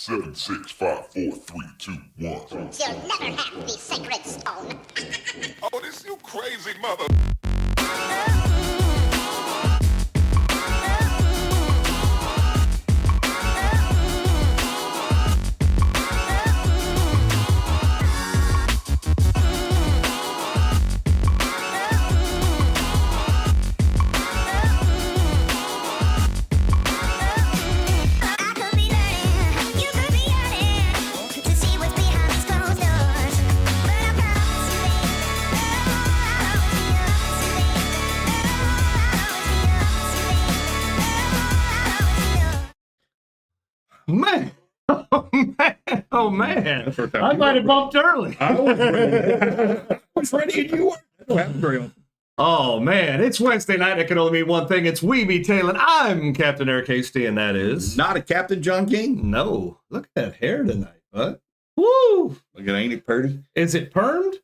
7, 6, 5, 4, 3, 2, 1. You'll never have the sacred stone. Oh, this you crazy mother. Man, oh man, I might have bumped early. I was ready and you weren't. I don't have a drill. Oh man, it's Wednesday night. It can only mean one thing. It's We Be Tailing. I'm Capt Eric and that is Not a Captain John King. no. Look at that hair tonight, bud. Woo! Look at ain't it pretty? Is it permed?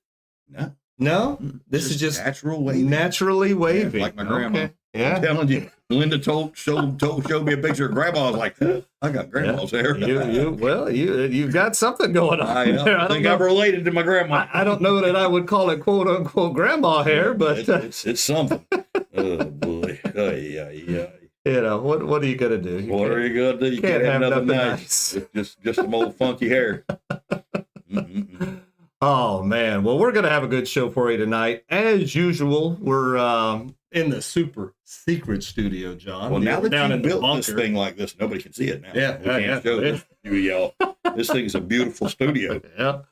No. No, this is just natural wavy. Naturally wavy, like my grandma. Okay. Yeah. I'm telling you, Linda showed me a picture of grandma. I was like, I got grandma's hair. You've got something going on. I think I'm related to my grandma. I don't know that I would call it quote unquote grandma hair, but it's something. Oh boy, yeah. You know what are you gonna do? What are you gonna do? You can't have nothing nothing nice. Just some old funky hair. Oh man, well we're gonna have a good show for you tonight. As usual, we're in the super secret studio, John. Well, now that down you in the built bunker. this thing like this, nobody can see it now. Yeah, we can't show this to you, y'all. This thing's a beautiful studio. Yeah.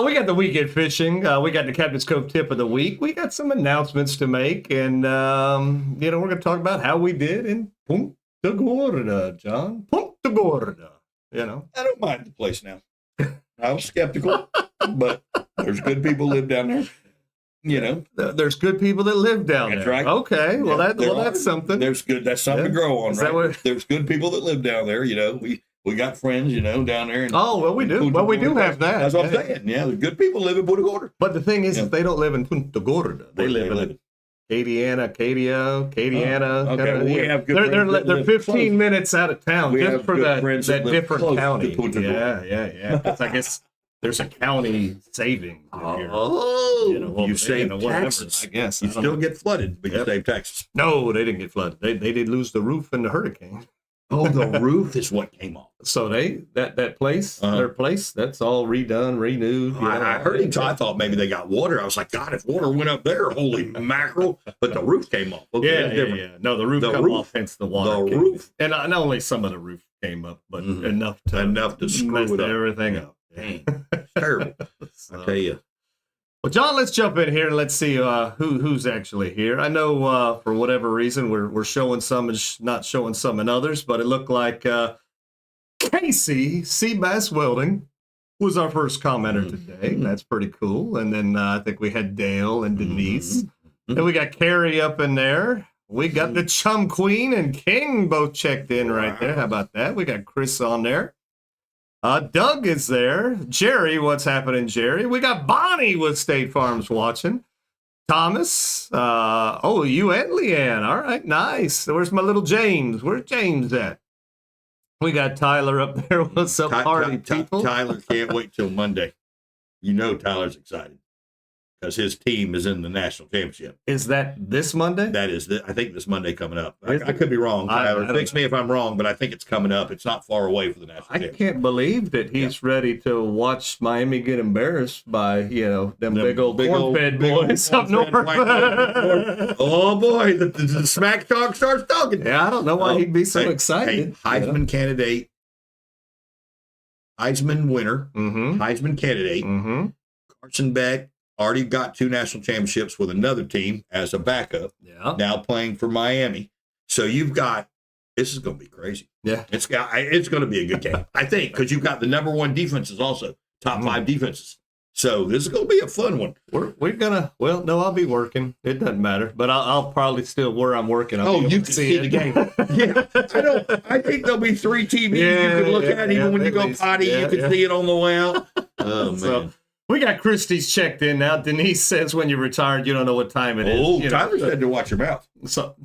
We got the weekend fishing. We got the Captain's Cove tip of the week. We got some announcements to make, and we're going to talk about how we did in Punta Gorda, John. Punta Gorda. I don't mind the place now. I was skeptical, but there's good people live down there. There's good people that live down That's there. right. Okay, well that's something. There's good. That's something to grow on, right? There's good people that live down there. We got friends, down there. We do. Well, we do have that. That's what I'm saying. Yeah, there's good people live in Punta Gorda. But the thing is, they don't live in Punta Gorda. They live in Acadiana. Okay, we have good friends. They're 15 minutes out of town just for that different county. Yeah. Because I guess there's a county saving. You save taxes. I guess you still get flooded, but you save taxes. No, they didn't get flooded. They did lose the roof in the hurricane. Oh, the roof is what came off. So that place, their place, that's all redone, renewed. I heard him. I thought maybe they got water. I was like, God, if water went up there, holy mackerel! But the roof came off. Okay, yeah. No, the roof came off, hence the water. The roof, and not only some of the roof came up, but enough to screw it up. Everything up. Dang, it's terrible. I tell you. Well, John, let's jump in here and let's see who's actually here. I know for whatever reason we're showing some and not showing some in others, but it looked like Casey Seabass Welding was our first commenter today. That's pretty cool. And then I think we had Dale and Denise. Then we got Karrie up in there. We got the Chum Queen and King both checked in right there. How about that? We got Chris on there. Doug is there. Jerry, what's happening, Jerry? We got Bonnie with State Farms watching. Thomas. You and Leanne. All right, nice. Where's my little James? Where's James at? We got Tyler up there. What's up, party people? Tyler can't wait till Monday. Tyler's excited because his team is in the national championship. Is that this Monday? That is, I think this Monday coming up. I could be wrong. Tyler, fix me if I'm wrong, but I think it's coming up. It's not far away for the national championship. I can't believe that he's ready to watch Miami get embarrassed by, them big old corn-fed boys up north. Oh, boy, the smack talk starts talking. Yeah, I don't know why he'd be so excited. Heisman candidate, Heisman winner, Heisman candidate, Carson Beck. Already got 2 national championships with another team as a backup. Yeah. Now playing for Miami. So this is going to be crazy. Yeah. It's going to be a good game, I think, because you've got the number 1 defenses also, top 5 defenses. So this is going to be a fun one. We're gonna. Well, no, I'll be working. It doesn't matter, but I'll probably still where I'm working. You can see the game. Yeah, I think there'll be 3 TVs you can look at even when you go potty. You can see it on the way out. Oh man. So, we got Christie's checked in now. Denise says when you're retired, you don't know what time it is. Oh, Tyler said to watch your mouth. So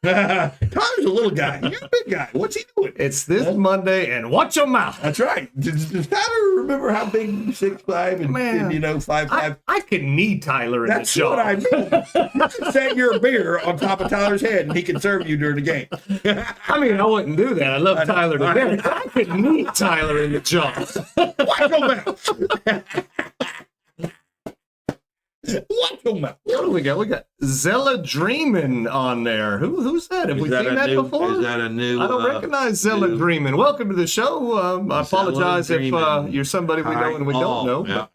Tyler's a little guy. You're a big guy. What's he doing? It's this Monday, and watch your mouth. That's right. Does Tyler remember how big 6'5" and 5'5"? I can knee Tyler in the jaw. That's what I mean. You can set your beer on top of Tyler's head, and he can serve you during the game. I mean, I wouldn't do that. I love Tyler to death. I could knee Tyler in the jaw. Watch your mouth. Watch your mouth. What do we got? We got Zella Dreamin' on there. Who's that? Have we seen that before? Is that a new? I don't recognize Zella Dreamin'. Welcome to the show. I apologize if you're somebody we know and we don't know. Yeah,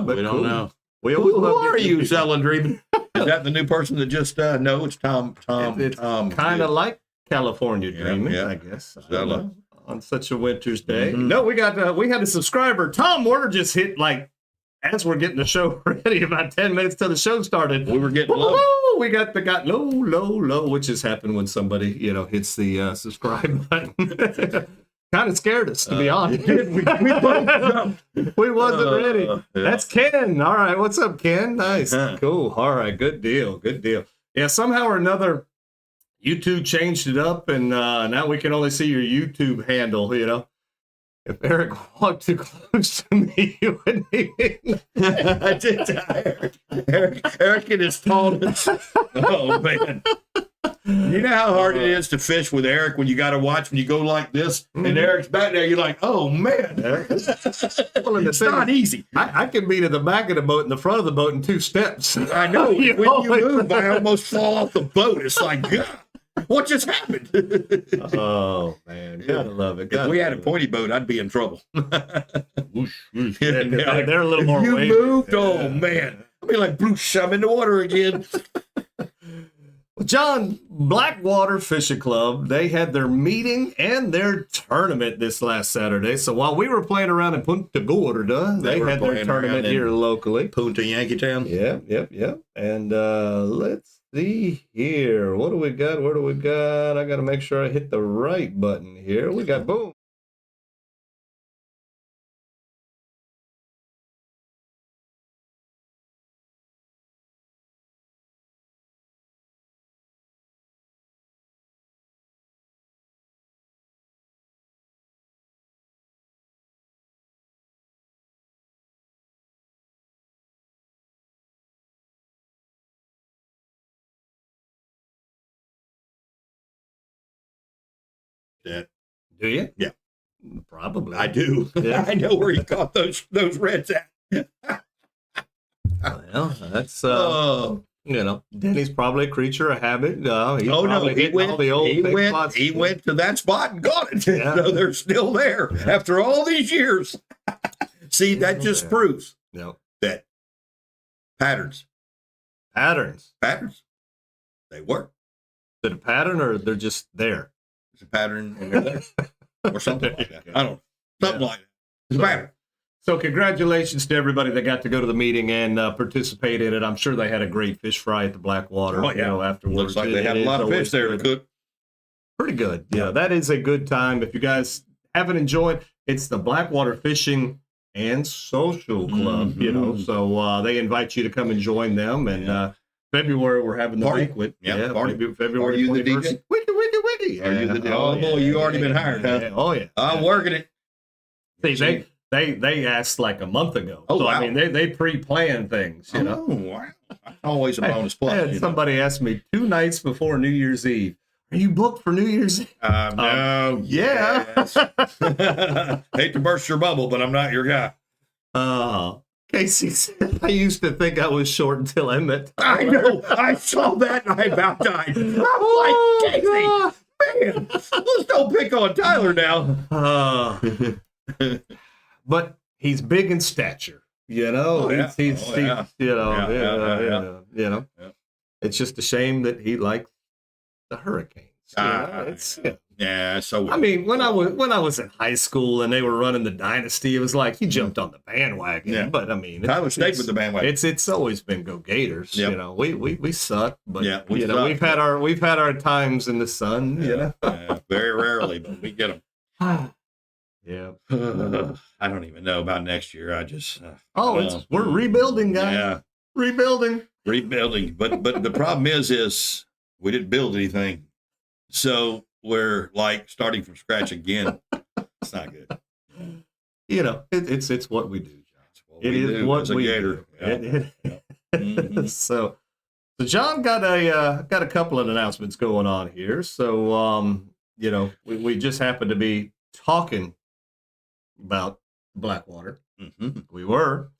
but we don't know. Who are you, Zella Dreamin'? Is that the new person that just no? It's Tom. It's kind of like California Dreamin', I guess. Zella. On such a winter's day. No, we had a subscriber. Tom Warner just hit as we're getting the show ready, about 10 minutes till the show started. We were getting low. We got low, which has happened when somebody, hits the subscribe button. Kind of scared us, to be honest. We wasn't ready. Yeah. That's Ken. All right, what's up, Ken? Nice. Cool. All right, good deal. Yeah, somehow or another, YouTube changed it up, and now we can only see your YouTube handle, If Eric walked too close to me, you wouldn't even. I did Eric and his tallness. Oh, man. You know how hard it is to fish with Eric when you got to watch when you go like this and Eric's back there. You're like, oh, man. It's not easy. I can be to the back of the boat and the front of the boat in 2 steps. I know. When you move, I almost fall off the boat. It's like, God. What just happened? Oh, man. Gotta love it. If we had a pointy boat, I'd be in trouble. Whoosh, whoosh. They're a little more you wavy. Moved? Oh, man. I'd be like, bloosh, I'm in the water again. John, Blackwater Fishing Club, they had their meeting and their tournament this last Saturday. So while we were playing around in Punta Gorda, they had their tournament here locally. Punta Yankee Town? Yeah. And let's see here. What do we got? Where do we got? I got to make sure I hit the right button here. We got boom. Yeah. Do you? Yeah. Probably. I do. Yeah. I know where he caught those reds at. Well, that's Denny's probably a creature of habit. He went to that spot and got it. Yeah. So they're still there after all these years. See, that just proves that patterns, they work. Is it a pattern or they're just there? It's a pattern and they're there. Or something like that. I don't know. Something like that. It's a pattern. So congratulations to everybody that got to go to the meeting and participate in it. I'm sure they had a great fish fry at the Blackwater. Afterwards. Looks like they had a lot of fish there to cook. Pretty good. Yeah, that is a good time. If you guys haven't enjoyed, it's the Blackwater Fishing and Social Club, so they invite you to come and join them. And February, we're having the banquet. February 21st. Wiggy. Are you the DJ? Oh, boy, you already been hired, huh? Oh, yeah. I'm working it. See, they asked like a month ago. Oh, so, wow. I mean, they pre-plan things, Oh, wow. Always a bonus plus. I had somebody asked me 2 nights before New Year's Eve, are you booked for New Year's Eve? No. Yeah. Yes. Hate to burst your bubble, but I'm not your guy. Casey said, I used to think I was short until I met Tyler. I know. I saw that and I about died. I'm like, Casey, man, let's don't pick on Tyler now. But he's big in stature, It's just a shame that he likes the Hurricanes. So I mean, when I was in high school and they were running the Dynasty, it was like he jumped on the bandwagon. Yeah. But I mean, Tyler stayed with the bandwagon. It's always been go Gators. Yep. We suck, but we suck. we've had our times in the sun. Very rarely, but we get them. Yeah. I don't even know about next year. I just we're rebuilding, guys. Yeah, rebuilding. But the problem is we didn't build anything. So we're like starting from scratch again. It's not good. You know, it's what we do, John. It is what we do. Yeah. So John got a couple of announcements going on here. So you know, we just happened to be talking about Blackwater. We were.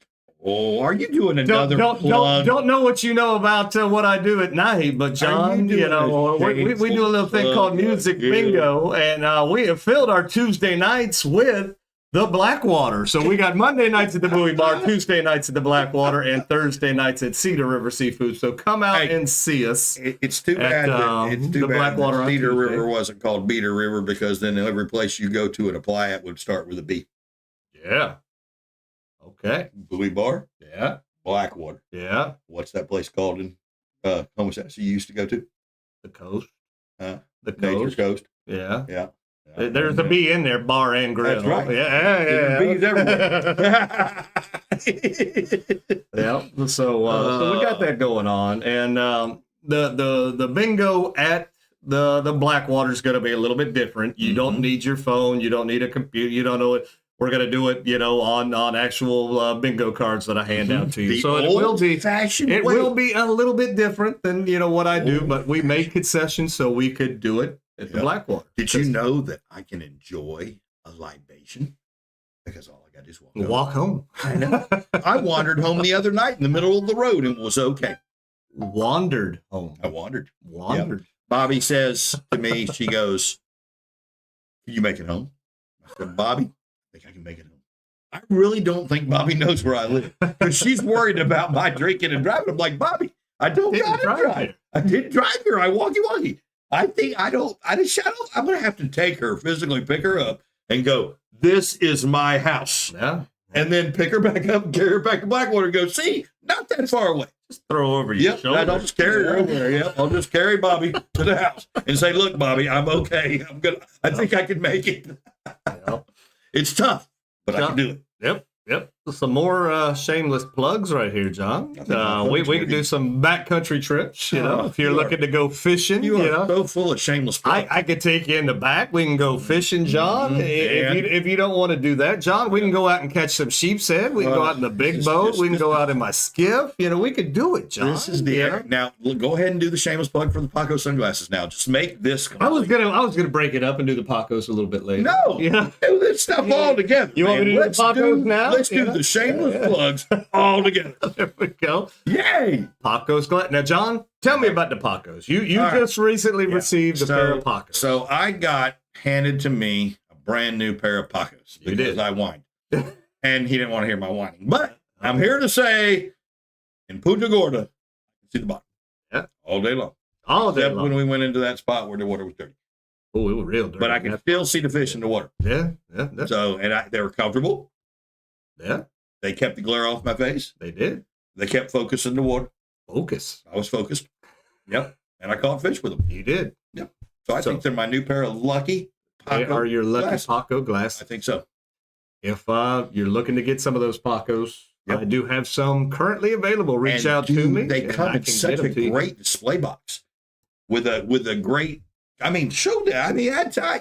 Oh, are you doing another plug? Don't know what you know about what I do at night, but John, you know, we do a little thing called Music Bingo, and we have filled our Tuesday nights with the Blackwater. So we got Monday nights at the Bowie Bar, Tuesday nights at the Blackwater, and Thursday nights at Cedar River Seafood. So come out and see us. It's too bad that Blackwater Cedar River wasn't called Beater River, because then every place you go to and apply it would start with a B. Yeah. Okay. Bowie Bar? Yeah. Blackwater. Yeah. What's that place called in Homestead you used to go to? The Coast. The Coast. Nature's Coast. Yeah. Yeah. There's a bee in there, bar and grill. That's right. Yeah. Bees everywhere. Yeah. So we got that going on, and the bingo at the Blackwater is going to be a little bit different. You don't need your phone. You don't need a computer. You don't know it. We're going to do it, you know, on actual bingo cards that I hand out to you. So it will be a little bit different than, you know, what I do, but we made concessions so we could do it at the Blackwater. Did you know that I can enjoy a libation? Because all I got to do is walk home. I know. I wandered home the other night in the middle of the road and was okay. Wandered home. I wandered. Wandered. Yep. Bobby says to me, she goes, "Can you make it home?" I said, "Bobby, I think I can make it home." I really don't think Bobby knows where I live, because she's worried about my drinking and driving. I'm like, "Bobby, I don't drive. I didn't drive here. I walkie. I think I'm going to have to take her, physically pick her up and go, this is my house." Yeah. And then pick her back up and carry her back to Blackwater and go, see, not that far away. Just throw over your shoulder. I'll just carry her over there. Yep. I'll just carry Bobby to the house and say, "Look, Bobby, I'm okay. I think I can make it." Yep. It's tough, but I can do it. Yep. Some more shameless plugs right here, John. We can do some backcountry trips, you know, if you're looking to go fishing. You are so full of shameless plugs. I could take you in the back. We can go fishing, John. If you don't want to do that, John, we can go out and catch some sheep's head. We can go out in the big boat. We can go out in my skiff. You know, we could do it, John. This is the now. Go ahead and do the shameless plug for the Paco sunglasses. Now, just make this complete. I was gonna break it up and do the Pacos a little bit later. No, do this stuff all together. You want me to do the Pacos now? Let's do the shameless plugs all together. There we go. Yay! Pacos. Now, John, tell me about the Pacos. You just recently received a pair of Pacos. So I got handed to me a brand new pair of Pacos because I whined. And he didn't want to hear my whining. But I'm here to say, in Punta Gorda, see the bottom. Yeah. All day long. All day Except long. when we went into that spot where the water was dirty. Oh, it was real dirty. But I could still see the fish in the water. Yeah. So, they were comfortable. Yeah. They kept the glare off my face. They did. They kept focus in the water. Focus. I was focused. Yep. And I caught fish with them. You did. Yep. So I think they're my new pair of lucky Paco. They are your lucky glasses. Paco glasses. I think so. If you're looking to get some of those Pacos, I do have some currently available. Reach out to me. They come in such a great display box with a great. I mean, show that. I mean,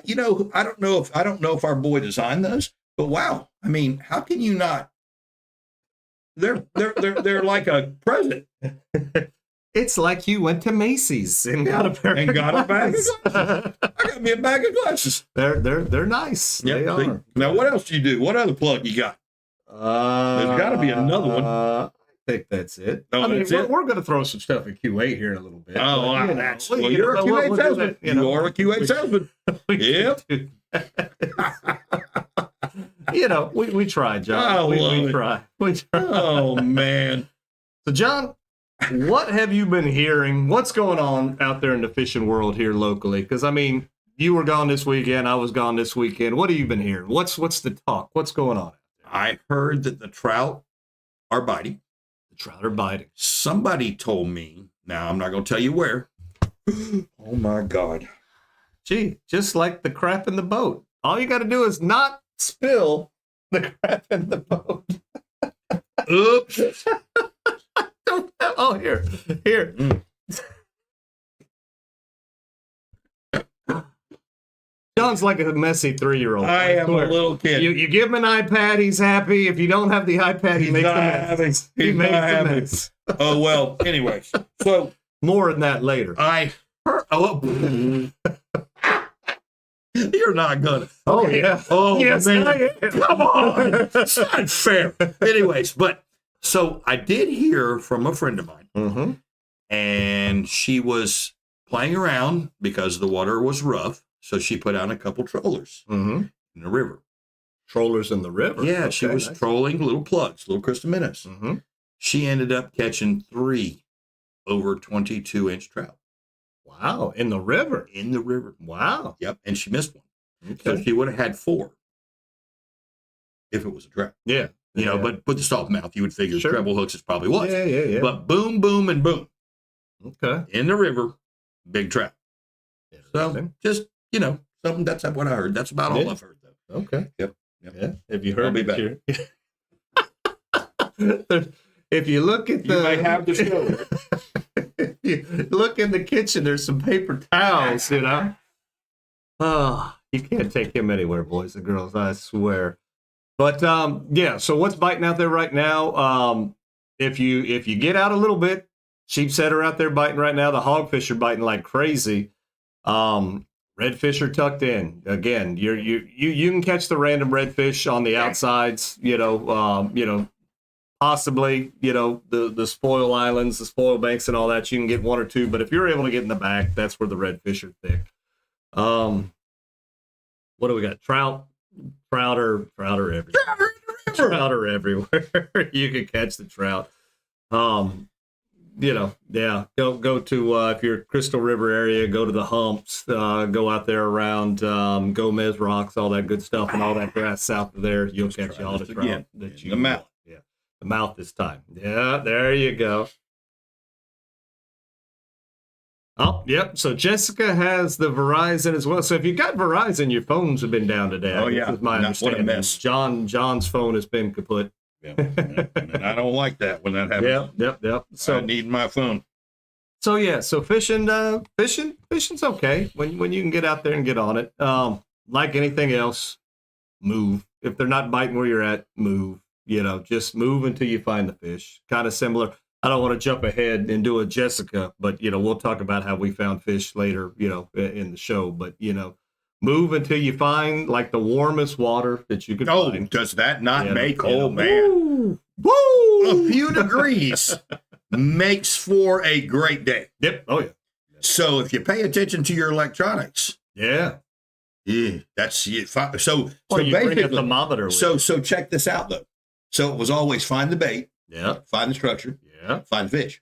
you know, I don't know if our boy designed those, but wow. I mean, how can you not? They're like a present. It's like you went to Macy's and got a pair and got a bag of glasses. I got me a bag of glasses. They're nice. Yep, they are. Now, what else do you do? What other plug you got? There's got to be another one. I think that's it. Oh, that's it? We're going to throw some stuff in QA here in a little bit. Oh, you're a QA salesman. You are a QA salesman. Yep. You know, we try, John. We try. Oh, man. So, John, what have you been hearing? What's going on out there in the fishing world here locally? Because, I mean, you were gone this weekend. I was gone this weekend. What have you been hearing? What's the talk? What's going on? I heard that the trout are biting. The trout are biting. Somebody told me, now I'm not going to tell you where. Oh, my God. Gee, just like the crap in the boat. All you got to do is not spill the crap in the boat. Oops. Oh, here. John's like a messy 3-year-old. I am a little kid. You give him an iPad, he's happy. If you don't have the iPad, he makes a mess. He makes a mess. Oh, well, anyways. So more than that later. You're not gonna. Oh, yeah. Oh, yes, man. I am. Come on. It's not fair. Anyways, but so I did hear from a friend of mine, and she was playing around because the water was rough. So she put out a couple trollers in the river. Trollers in the river? Yeah, she was trolling little plugs, little crystal minnows. She ended up catching 3 over 22-inch trout. Wow, in the river? In the river. Wow. Yep, and she missed one. Okay. So she would have had 4 if it was a trout. Yeah. You know, but with the soft mouth, you would figure treble hooks it probably was. Yeah. But boom, boom, and boom. Okay. In the river, big trout. So just, something, that's what I heard. That's about all I've heard, though. Okay. Yep. Yeah. Have you heard? I'll be back. If you look at the... You may have the show. If you look in the kitchen, there's some paper towels, Oh, you can't take him anywhere, boys and girls, I swear. But, yeah, so what's biting out there right now? If you get out a little bit, sheepshead are out there biting right now. The hogfish are biting like crazy. Redfish are tucked in. Again, you can catch the random redfish on the outsides, possibly, the spoil islands, the spoil banks and all that. You can get 1 or 2, but if you're able to get in the back, that's where the redfish are thick. What do we got? Trout are everywhere. Trout are everywhere. You can catch the trout. Go to if you're Crystal River area, go to the humps, go out there around Gomez Rocks, all that good stuff, and all that grass south of there. You'll catch all the trout that you the mouth. Yeah, the mouth this time. Yeah, there you go. Oh, yep. So Jessica has the Verizon as well. So if you got Verizon, your phones have been down today. Oh, yeah. This is my understanding. What a mess. John's phone has been kaput. Yeah. And I don't like that when that happens. Yep. So I need my phone. So yeah, so fishing's okay when you can get out there and get on it. Like anything else, move. If they're not biting where you're at, move. Just move until you find the fish. Kind of similar. I don't want to jump ahead and do a Jessica, but we'll talk about how we found fish later, in the show. But move until you find like the warmest water that you can find. Does that not make? Oh man, woo! A few degrees makes for a great day. Yep. Oh yeah. So if you pay attention to your electronics, that's it. So you bring a basically, thermometer. So check this out though. So it was always find the bait, find the structure, find the fish,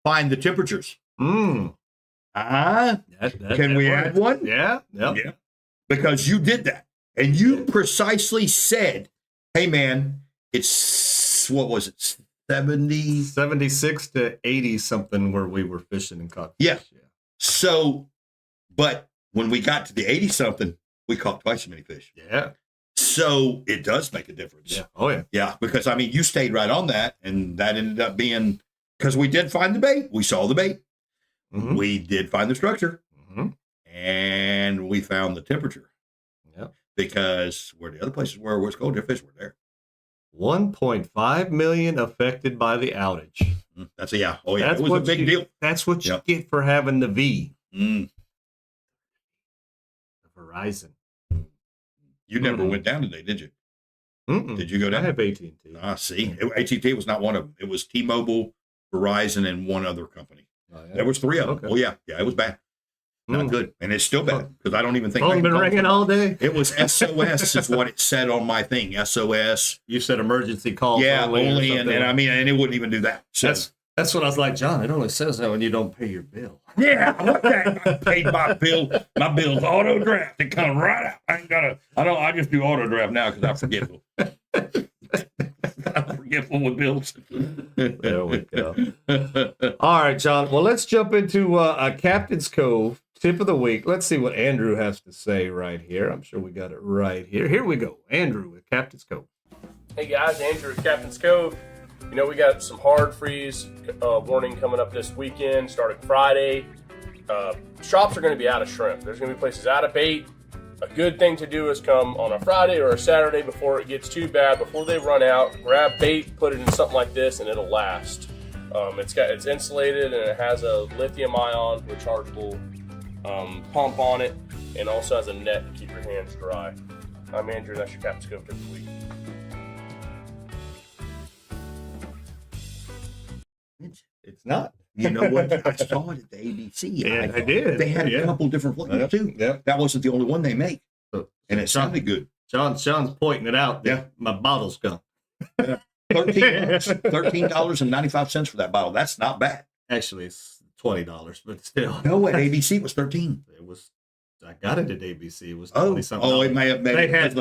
find the temperatures. Can we add one? Yeah. Because you did that. And you precisely said, hey, man, it's, what was it, 76 to 80 something where we were fishing and caught fish. Yeah. So, but when we got to the 80 something, we caught twice as many fish. Yeah. So it does make a difference. Yeah. Oh, yeah. Yeah. Because, you stayed right on that. And that ended up being, because we did find the bait. We saw the bait. Mm-hmm. We did find the structure. Mm-hmm. And we found the temperature. Yeah. Because where the other places were, where it's cold, their fish were there. 1.5 million affected by the outage. That's it was a big deal. That's what you get for having the V. The Verizon. You never went down today, did you? Did you go down? I have AT&T. See, AT&T was not one of them. It was T-Mobile, Verizon, and one other company. Oh, yeah. There was 3 of them. Okay. Oh yeah, it was bad. Not good, and it's still bad because I don't even think. Phone been ringing all day. It was SOS is what it said on my thing. SOS. You said emergency call. Yeah, only, and it wouldn't even do that. So. That's what I was like, John. It only says that when you don't pay your bill. Yeah, what that? I paid my bill. My bill's auto draft. It comes right out. I just do auto draft now because I'm forgetful. I'm forgetful with bills. There we go. All right, John. Well, let's jump into a Captain's Cove tip of the week. Let's see what Andrew has to say right here. I'm sure we got it right here. Here we go. Andrew with Captain's Cove. Hey guys, Andrew with Captain's Cove. We got some hard freeze warning coming up this weekend, starting Friday. Shops are going to be out of shrimp. There's going to be places out of bait. a good thing to do is come on a Friday or a Saturday before it gets too bad, before they run out. Grab bait, put it in something like this, and it'll last. It's insulated and it has a lithium-ion rechargeable pump on it, and also has a net to keep your hands dry. I'm Andrew, and that's your Captain Scope tip of the week. It's not. You know what? I saw it at the ABC. Yeah, I did. They had a couple different flavors too. Yep. That wasn't the only one they make, and it sounded good. Sean's pointing it out. Yeah, my bottle's gone. $13.95 for that bottle. That's not bad. Actually, it's $20, but still. No, at ABC it was $13. It was. I got it at ABC. It was something. Oh, it may have been. They had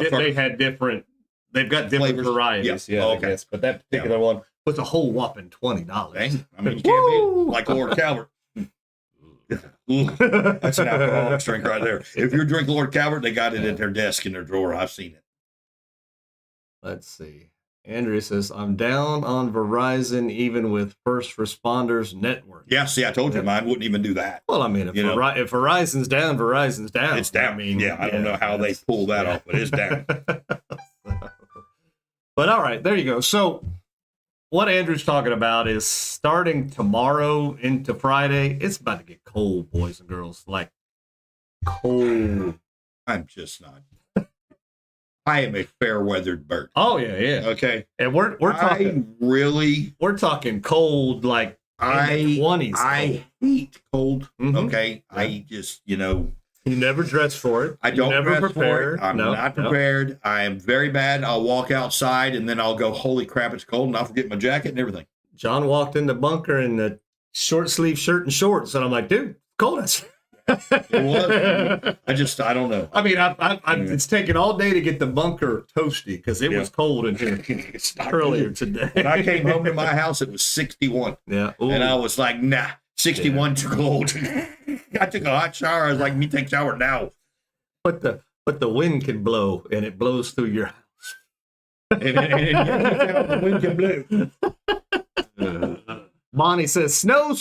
different. They've got different flavors. Varieties. Yeah, okay. I guess. But that particular one was a whole whopping $20. Dang. I mean, you can't be like Lord Calvert. That's an alcoholic drink right there. If you drink Lord Calvert, they got it at their desk in their drawer. I've seen it. Let's see. Andrew says, I'm down on Verizon even with First Responders Network. Yeah, see, I told you mine wouldn't even do that. Well, I mean, if Verizon's down, Verizon's down. It's down. I mean, I don't know how they pull that off, but it's down. But all right, there you go. So what Andrew's talking about is starting tomorrow into Friday, it's about to get cold, boys and girls. Like, cold. I'm just not. I am a fair-weathered bird. Oh yeah. Okay, and we're talking we're talking cold, like in the 20s. I hate cold. Mm-hmm. Okay, yeah. I just you never dress for it. I don't dress for it. I'm not prepared. I am very bad. I'll walk outside and then I'll go, holy crap, it's cold, and I'll forget my jacket and everything. John walked in the bunker in the short sleeve shirt and shorts, and I'm like, dude, cold outside. It was. I don't know. I mean, it's taken all day to get the bunker toasty because it was cold in here earlier today. When I came home to my house, it was 61. Yeah. Ooh. And I was like, nah, 61 too cold. I took a hot shower. I was like, me take a shower now. But the wind can blow, and it blows through your house. and the wind can blow. Bonnie says, snow.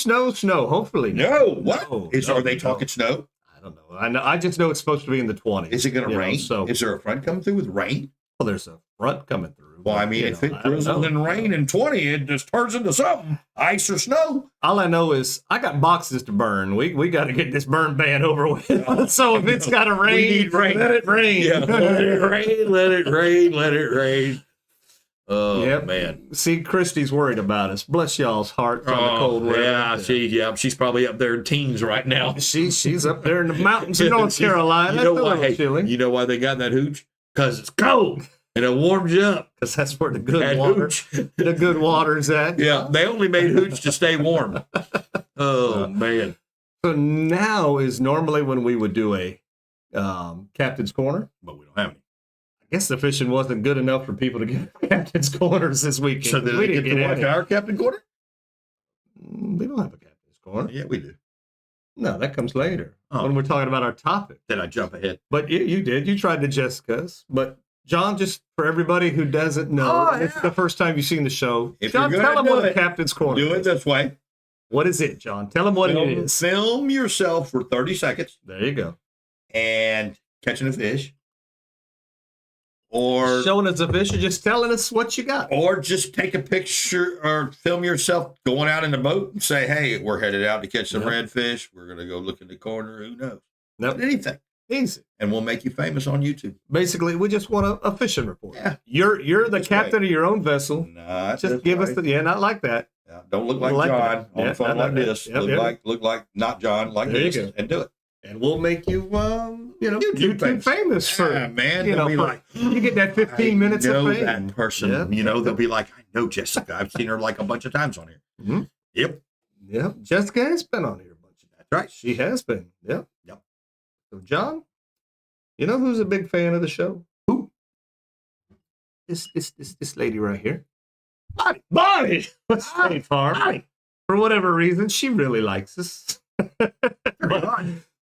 Hopefully. No. What? Are they talking snow? I don't know. I just know it's supposed to be in the 20s. Is it going to rain? Is there a front coming through with rain? Well, there's a front coming through. Well, I mean, if it drizzles and rain in 20, it just turns into something. Ice or snow. All I know is I got boxes to burn. We got to get this burn ban over with. So if it's got to rain, we need rain. Let it rain. Yeah, let it rain. Let it rain. Let it rain. Oh, man. See, Christy's worried about us. Bless y'all's hearts on the cold weather. Yeah, she's probably up there in teens right now. She's up there in the mountains of North Carolina. You know why they got that hooch? Because it's cold and it warms you up. Because that's where the good water's at. Yeah, they only made hooch to stay warm. Oh, man. So now is normally when we would do a Captain's Corner. But we don't have any. I guess the fishing wasn't good enough for people to get Captain's Corners this weekend. So did we get to watch our Captain Corner? We don't have a Captain's Corner. Yeah, we do. No, that comes later when we're talking about our topic. Then I jump ahead. But you did. You tried the Jessica's. But John, just for everybody who doesn't know, it's the first time you've seen the show. John, tell them what a Captain's Corner is. Do it this way. What is it, John? Tell them what it is. Film yourself for 30 seconds. There you go. And catching a fish. Or showing us a fish or just telling us what you got. Or just take a picture or film yourself going out in the boat and say, hey, we're headed out to catch some redfish. We're going to go look in the corner. Who knows? Nope. Anything. Easy. And we'll make you famous on YouTube. Basically, we just want a fishing report. Yeah. You're the captain of your own vessel. Not just give us not like that. Yeah, don't look like John on the phone like this. Look like not John like this and do it. And we'll make you, YouTube famous for, man. You get that 15 minutes of fame. That person, they'll be like, I know Jessica. I've seen her like a bunch of times on here. Mm-hmm. Yep. Jessica has been on here a bunch of times. That's right. She has been. Yep. So, John, you know who's a big fan of the show? Who? This lady right here. Bonnie. State Farm. For whatever reason, she really likes us.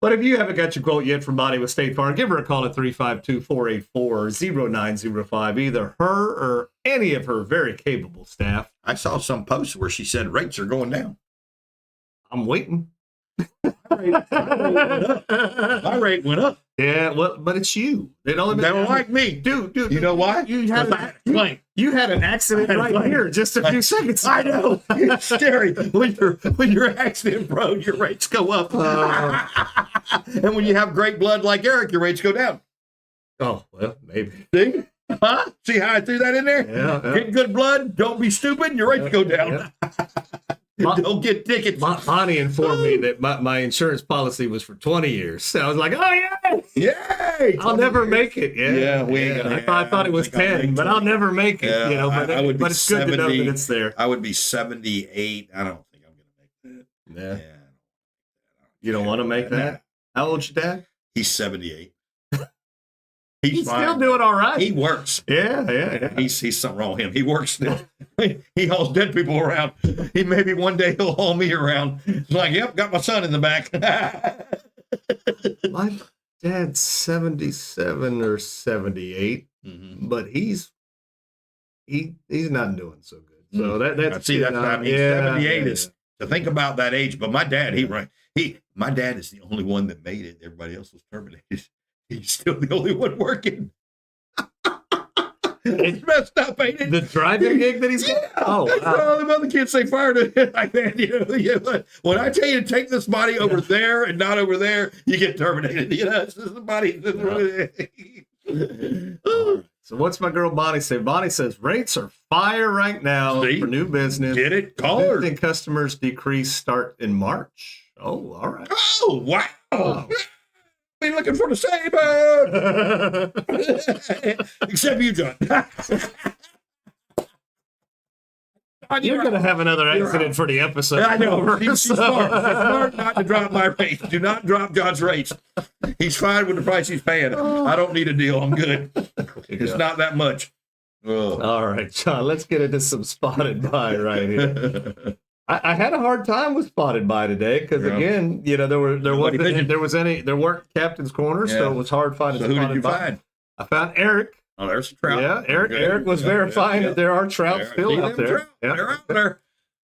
But if you haven't got your quote yet from Bonnie with State Farm, give her a call at 352-484-0905. Either her or any of her very capable staff. I saw some posts where she said rates are going down. I'm waiting. My rate went up. Yeah, well, but it's you. They don't like me. Dude. You know why? You had an accident right here just a few seconds ago. I know. It's scary. When you're accident prone, your rates go up. And when you have great blood like Eric, your rates go down. Oh, well, maybe. See? Huh? See how I threw that in there? Yeah. Get good blood. Don't be stupid. And your rates go down. Don't get tickets. Bonnie informed me that my insurance policy was for 20 years. So I was like, oh, yeah. Yay! I'll never make it. I thought it was 10, but I'll never make it. Yeah, you know, but it's 70, good to know that it's there. I would be 78. I don't think I'm going to make that. Yeah. You don't want to make that? How old's your dad? He's 78. He's still doing all right. He works. Yeah. He's something wrong with him. He works still. He hauls dead people around. He maybe one day he'll haul me around. It's like, yep, got my son in the back. My dad's 77 or 78, but he's not doing so good. So that's see, that's not 78 is to think about that age. But my dad, my dad is the only one that made it. Everybody else was terminated. He's still the only one working. It's messed up, ain't it? The driving gig that he's got? Oh, wow. All the other kids say fired it. Like, man, when I tell you to take this body over there and not over there, you get terminated. It's just the body. So what's my girl Bonnie say? Bonnie says rates are fire right now for new business. Get it? Call her. And customers decrease start in March. Oh, all right. Oh, wow. Oh. Be looking for the same except you, John. You're going to have another accident for the episode. I know. She's smart. She's smart not to drop my rates. Do not drop John's rates. He's fine with the price he's paying. I don't need a deal. I'm good. It's not that much. All right, John, let's get into some spotted by right here. I had a hard time with spotted by today because again, there weren't captain's corners, so it was hard finding spotted by. Who did you find? I found Eric. Oh, there's a trout. Yeah, Eric was verifying that there are trout still out there. They're out there.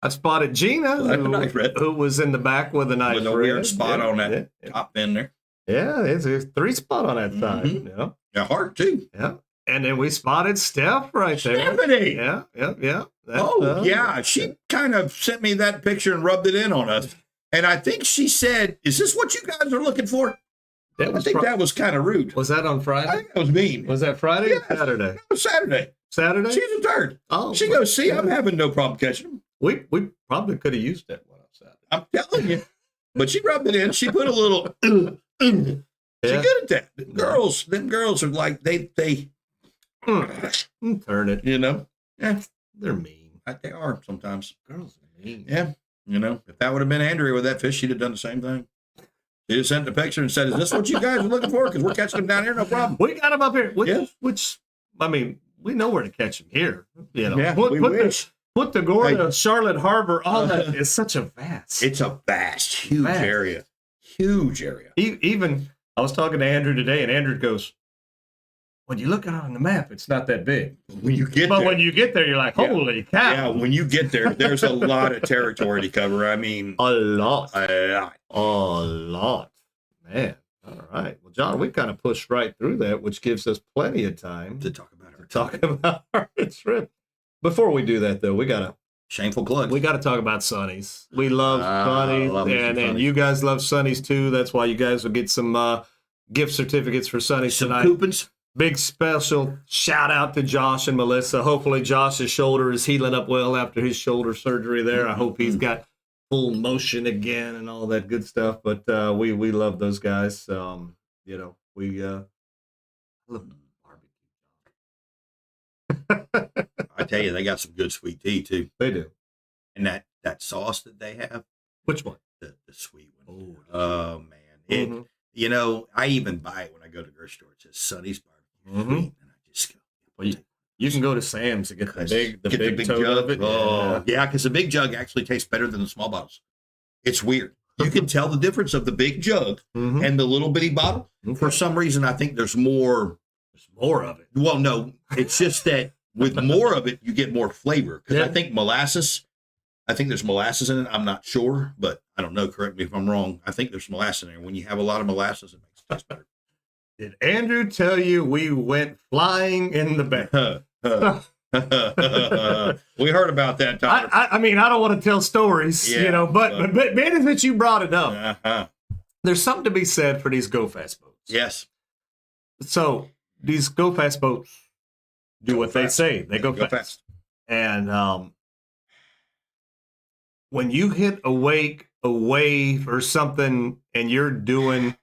I spotted Gina, who was in the back with a nice with a weird spot on that top end there. Yeah, there's a 3 spot on that side. Yeah, hard too. Yeah. And then we spotted Steph right there. Stephanie. Yeah. She kind of sent me that picture and rubbed it in on us. And I think she said, "Is this what you guys are looking for?" I think that was kind of rude. Was that on Friday? I think that was mean. Was that Friday or Saturday? It was Saturday. Saturday? She's a third. Oh. She goes, "See, I'm having no problem catching them." We probably could have used that one on Saturday. I'm telling you. But she rubbed it in. She put a little. She's good at that. Them girls are like they turn it. Yeah, they're mean. They are sometimes. Girls are mean. Yeah, if that would have been Andrea with that fish, she'd have done the same thing. She just sent the picture and said, "Is this what you guys are looking for? Because we're catching them down here, no problem." We got them up here. Which I mean, we know where to catch them here. Yeah, we wish. Punta Gorda, Charlotte Harbor, all that is such a vast. It's a huge area. Huge area. Even I was talking to Andrew today, and Andrew goes, "When you look at it on the map, it's not that big. When you get when you get there, you're like, holy cow!" Yeah, when you get there, there's a lot of territory to cover. I mean, a lot. Man. All right. Well, John, we kind of pushed right through that, which gives us plenty of time to talk about our trip. Before we do that, though, we gotta shameful plug. We got to talk about Sonny's. We love Sonny's, and you guys love Sonny's too. That's why you guys will get some gift certificates for Sonny's tonight. Coupons. Big special shout out to Josh and Melissa. Hopefully Josh's shoulder is healing up well after his shoulder surgery there. I hope he's got full motion again and all that good stuff. But we love those guys. We love barbecue. I tell you, they got some good sweet tea too. They do. And that sauce that they have. Which one? The sweet one. Oh man. I even buy it when I go to the grocery store. It says Sonny's barbecue. And I just go. Well, you can go to Sam's to get the big tote jug of it. Oh, yeah, because the big jug actually tastes better than the small bottles. It's weird. You can tell the difference of the big jug and the little bitty bottle. For some reason, I think there's more. There's more of it. Well, no, it's just that with more of it, you get more flavor. Because I think there's molasses in it. I'm not sure, but I don't know. Correct me if I'm wrong. I think there's molasses in there. When you have a lot of molasses, it makes it taste better. Did Andrew tell you we went flying in the back? We heard about that, Tyler. I mean, I don't want to tell stories, but being that you brought it up, there's something to be said for these go fast boats. Yes. So these go fast boats do what they say. They go fast. And when you hit a wake, a wave, or something, and you're doing,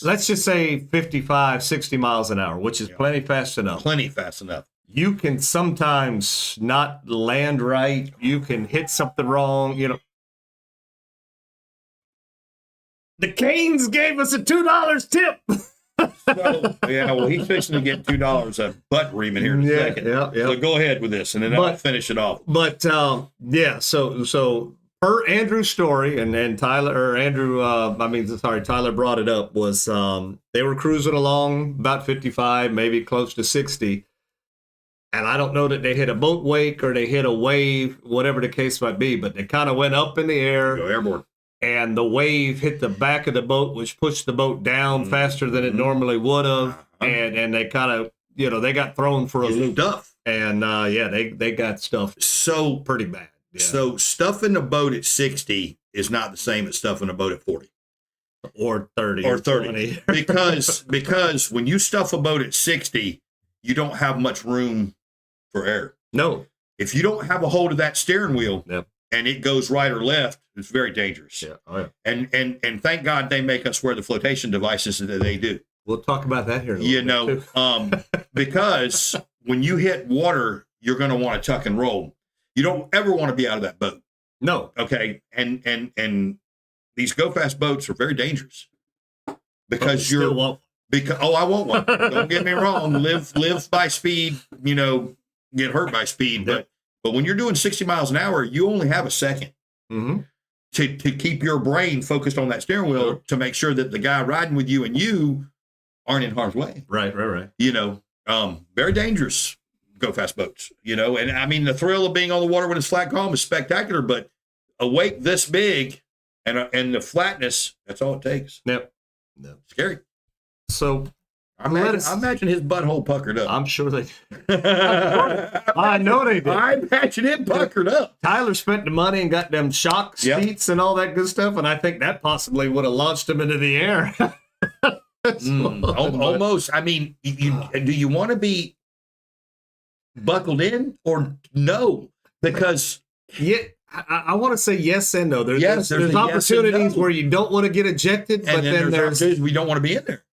let's just say 55, 60 miles an hour, which is plenty fast enough. Plenty fast enough. You can sometimes not land right. You can hit something wrong, The Canes gave us a $2 tip. So, he's fixing to get $2 a butt reaming here in a second. Yeah. So go ahead with this, and then I'll finish it off. But so per Andrew's story, and Tyler brought it up, was they were cruising along about 55, maybe close to 60. And I don't know that they hit a boat wake or they hit a wave, whatever the case might be, but they kind of went up in the air. Go airborne. And the wave hit the back of the boat, which pushed the boat down faster than it normally would have. And they kind of, they got thrown for a loop. Stuff. And they got stuffed so pretty bad. Yeah. So stuff in the boat at 60 is not the same as stuff in a boat at 40. Or 30. Or 30. because when you stuff a boat at 60, you don't have much room for air. No. If you don't have a hold of that steering wheel and it goes right or left, it's very dangerous. Yeah. Oh, yeah. And thank God they make us wear the flotation devices that they do. We'll talk about that here in a little bit too. Because when you hit water, you're going to want to tuck and roll. You don't ever want to be out of that boat. No. Okay. And these go fast boats are very dangerous because I want one. Don't get me wrong. Live by speed, get hurt by speed. But when you're doing 60 miles an hour, you only have a second to keep your brain focused on that steering wheel to make sure that the guy riding with you and you aren't in harm's way. Right. Very dangerous go fast boats, and I mean, the thrill of being on the water when it's flat calm is spectacular, but a wake this big and the flatness, that's all it takes. Yep. Scary. So I imagine his butthole puckered up. I'm sure they I know they did. I imagine it puckered up. Tyler spent the money and got them shock seats and all that good stuff, and I think that possibly would have launched him into the air. Almost. I mean, do you want to be buckled in or no? Because I want to say yes and no. There's yes opportunities and no. where you don't want to get ejected, but then there's we don't want to be in there.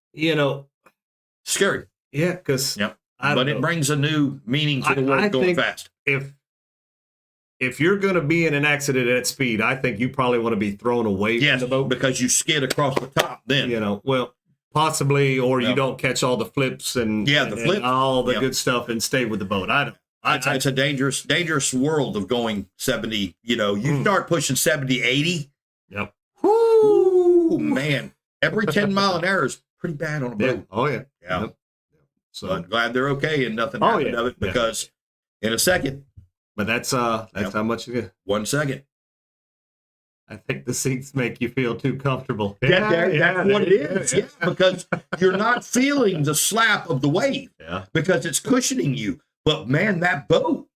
Scary. Yeah, because but it brings a new meaning to the word going fast. If you're going to be in an accident at speed, I think you probably want to be thrown away from the boat because you skid across the top. Then possibly, or you don't catch all the flips and all the good stuff and stay with the boat. It's a dangerous world of going 70. You start pushing 70, 80. Yep. Whoo, man. Every 10 mile an hour is pretty bad on a boat. Yeah. Oh, yeah. Yeah. Yep. So I'm glad they're okay and nothing happened of it because in a second. But that's how much you get. 1 second. I think the seats make you feel too comfortable. That's what it is. Yeah, because you're not feeling the slap of the wave. Yeah. Because it's cushioning you. But man, that boat's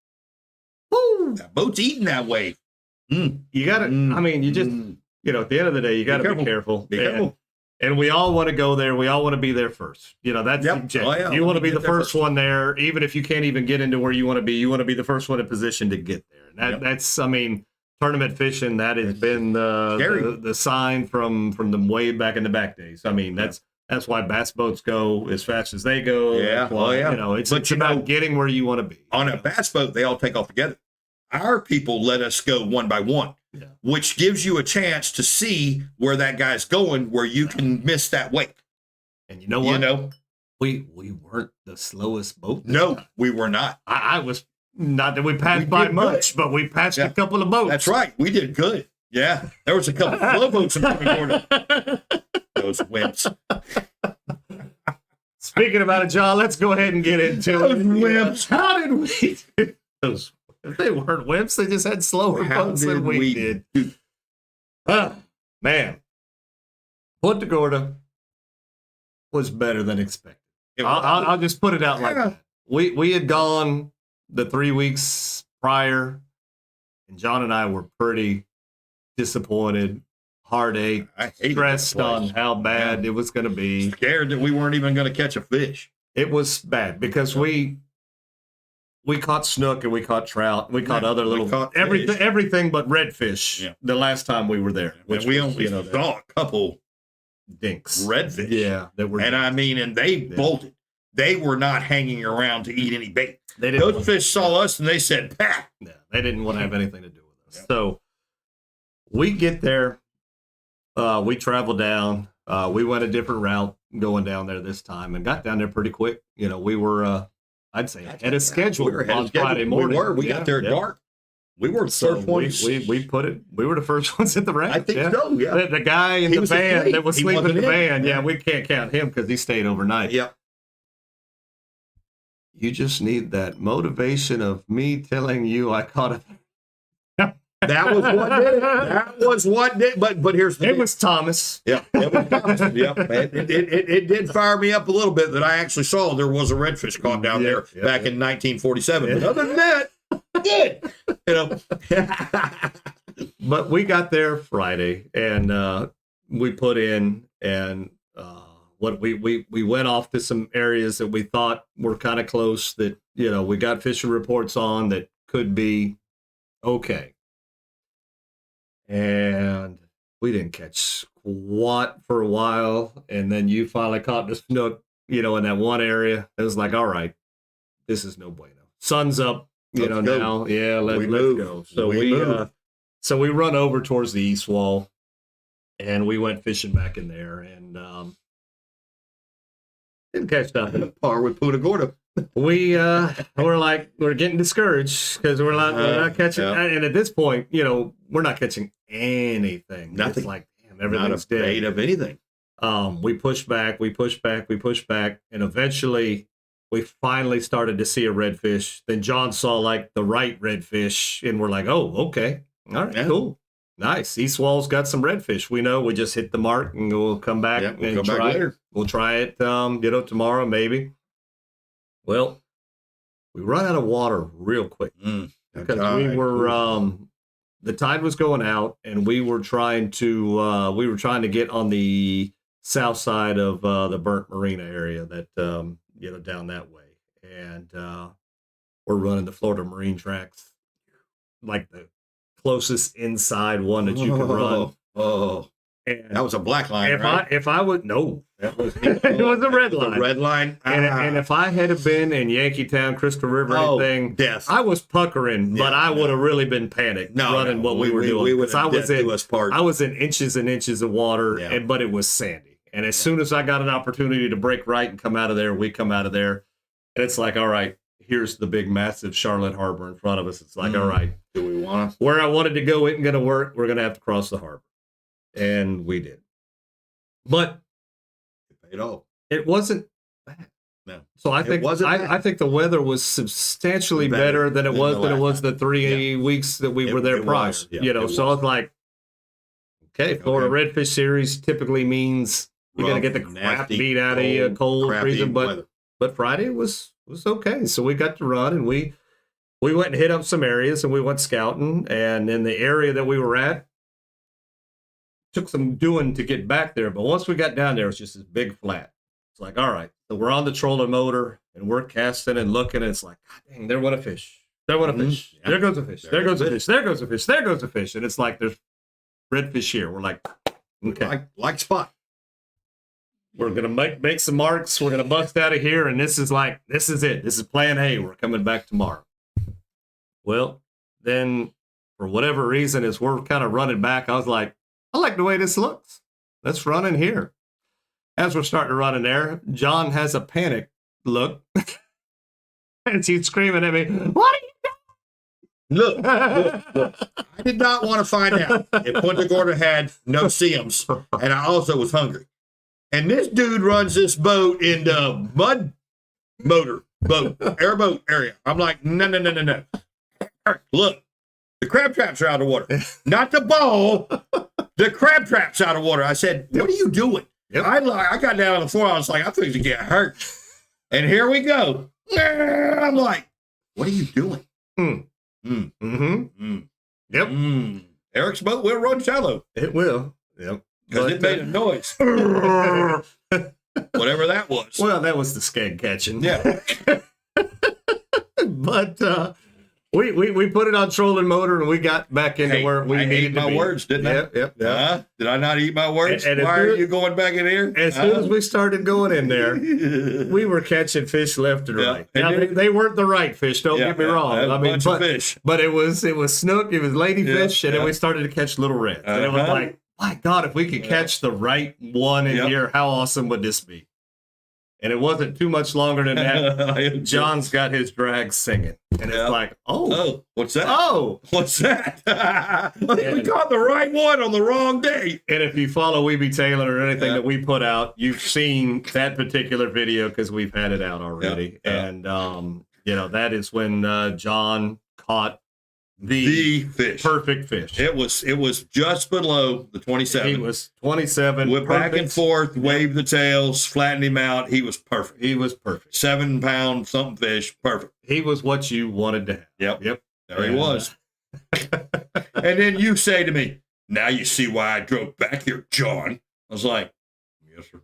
eating that wave. You got to, I mean, you just, at the end of the day, you got to be careful. Be careful. And we all want to go there. We all want to be there first. That's the objective. You want to be the first one there, even if you can't even get into where you want to be. You want to be the first one in position to get there. And that's, I mean, tournament fishing, that has been the sign from the way back in the back days. I mean, that's why bass boats go as fast as they go. Yeah. It's about getting where you want to be. On a bass boat, they all take off together. Our people let us go one by one, which gives you a chance to see where that guy's going, where you can miss that wake. And you know what? We weren't the slowest boat. No, we were not. I was not that we passed by much, but we passed a couple of boats. That's right. We did good. Yeah. There was a couple of flow boats in Punta Gorda. Those wimps. Speaking about it, John, let's go ahead and get into those wimps. How did we do those? They weren't wimps. They just had slower boats than we did. Man. Punta Gorda. was better than expected. It was. I'll just put it out like that. We had gone the 3 weeks prior, and John and I were pretty disappointed, heartache, stressed on how bad it was going to be. Scared that we weren't even going to catch a fish. It was bad because we caught snook and we caught trout. We caught other little everything but redfish. The last time we were there, which we only saw a couple dinks, redfish. Yeah, that were. And I mean, and they bolted. They were not hanging around to eat any bait. Those fish saw us and they said, "Pat." Yeah, they didn't want to have anything to do with us. So we get there. We travel down. We went a different route going down there this time and got down there pretty quick. You know, we were, I'd say, ahead of schedule on Friday morning. We got there dark. We were the first ones. We put it. We were the first ones at the ramp. I think so. Yeah. The guy in the van that was sleeping in the van. Yeah, we can't count him because he stayed overnight. Yep. You just need that motivation of me telling you I caught it. That was what did it. That was what did. But here's the thing. It was Thomas. Yeah, it was Thomas. Yeah, it did fire me up a little bit that I actually saw there was a redfish caught down there back in 1947. But other than that, did you know? But we got there Friday and we put in and what we went off to some areas that we thought were kind of close that, you know, we got fishing reports on that could be okay. And we didn't catch squat for a while. And then you finally caught the snook, you know, in that one area. It was like, all right, this is no bueno. Sun's up, you know, now. Yeah, let's go. So we run over towards the east wall and we went fishing back in there and didn't catch nothing. Par with Punta Gorda. We're getting discouraged because we're not catching. And at this point, you know, we're not catching anything. Nothing. It's like, damn, everything's not a dead. bait of anything. We pushed back, and eventually we finally started to see a redfish. Then John saw like the right redfish, and we're like, oh, okay, all right, cool. Nice. East Wall's got some redfish. We know we just hit the mark and we'll come back and try it. We'll try it, you know, tomorrow maybe. Well, we run out of water real quick because we were, the tide was going out and we were trying to get on the south side of the Burnt Marina area that, you know, down that way. And we're running the Florida Marine tracks, like the closest inside one that you can run. And that was a black line, it was a red line. The red line. And if I had have been in Yankeetown, Crystal River, anything, I was puckering, but I would have really been panicked running what we were doing. Because I was in inches and inches of water, but it was sandy. And as soon as I got an opportunity to break right and come out of there, we come out of there. And it's like, all right, here's the big, massive Charlotte Harbor in front of us. It's like, all right, do we want to? Where I wanted to go isn't going to work. We're going to have to cross the harbor. And we did. But it wasn't bad. No. So I think I think the weather was substantially better than it was the 3 weeks that we were there prior. You know, so I was like, okay, Florida Redfish Series typically means you're gonna get the crap beat out of you, cold, freezing, but Friday was okay. So we got to run and we went and hit up some areas and we went scouting, and in the area that we were at, took some doing to get back there, but once we got down there, it was just this big flat. It's like, all right, so we're on the trolling motor and we're casting and looking, and it's like, God dang, there went a fish. There went a fish. Yeah. There goes a fish. There goes a fish. There goes a fish. There goes a fish. And it's like, there's redfish here. We're like, okay. Like spot. We're going to make some marks. We're going to bust out of here. And this is it. This is plan A. We're coming back tomorrow. Well, then for whatever reason, as we're kind of running back, I was like, I like the way this looks. Let's run in here. As we're starting to run in there, John has a panic look. And he's screaming at me, what are you doing? Look. I did not want to find out if Punta Gorda had no seams, and I also was hungry. And this dude runs this boat in the mud motor boat, airboat area. I'm like, no. Look, the crab traps are out of water. Not the ball. The crab trap's out of water. I said, what are you doing? Yep. I got down on the floor. I was like, I think to get hurt. And here we go. I'm like, what are you doing? Yep. Eric's boat will run shallow. It will. Yep. Because it made a noise. Whatever that was. Well, that was the skeg catching. Yeah. But we put it on trolling motor and we got back into where we needed to be. I ate my words, didn't I? Yep. Did I not eat my words? And why are you going back in here? As soon as we started going in there, we were catching fish left and right. Now, they weren't the right fish, don't get me wrong. I mean, fish. But it was snook, it was ladyfish, and then we started to catch little reds. And it was like, my God, if we could catch the right one in here, how awesome would this be? And it wasn't too much longer than that. John's got his drag singing. And it's like, oh. What's that? Oh. What's that? We caught the right one on the wrong day. And if you follow Weeby Taylor or anything that we put out, you've seen that particular video because we've had it out already. And, that is when John caught the fish. Perfect fish. It was just below the 27. He was 27. Went back and forth, waved the tails, flattened him out. He was perfect. 7 pound something fish. Perfect. He was what you wanted to have. Yep. There he was. And then you say to me, now you see why I drove back here, John. I was like, yes, sir.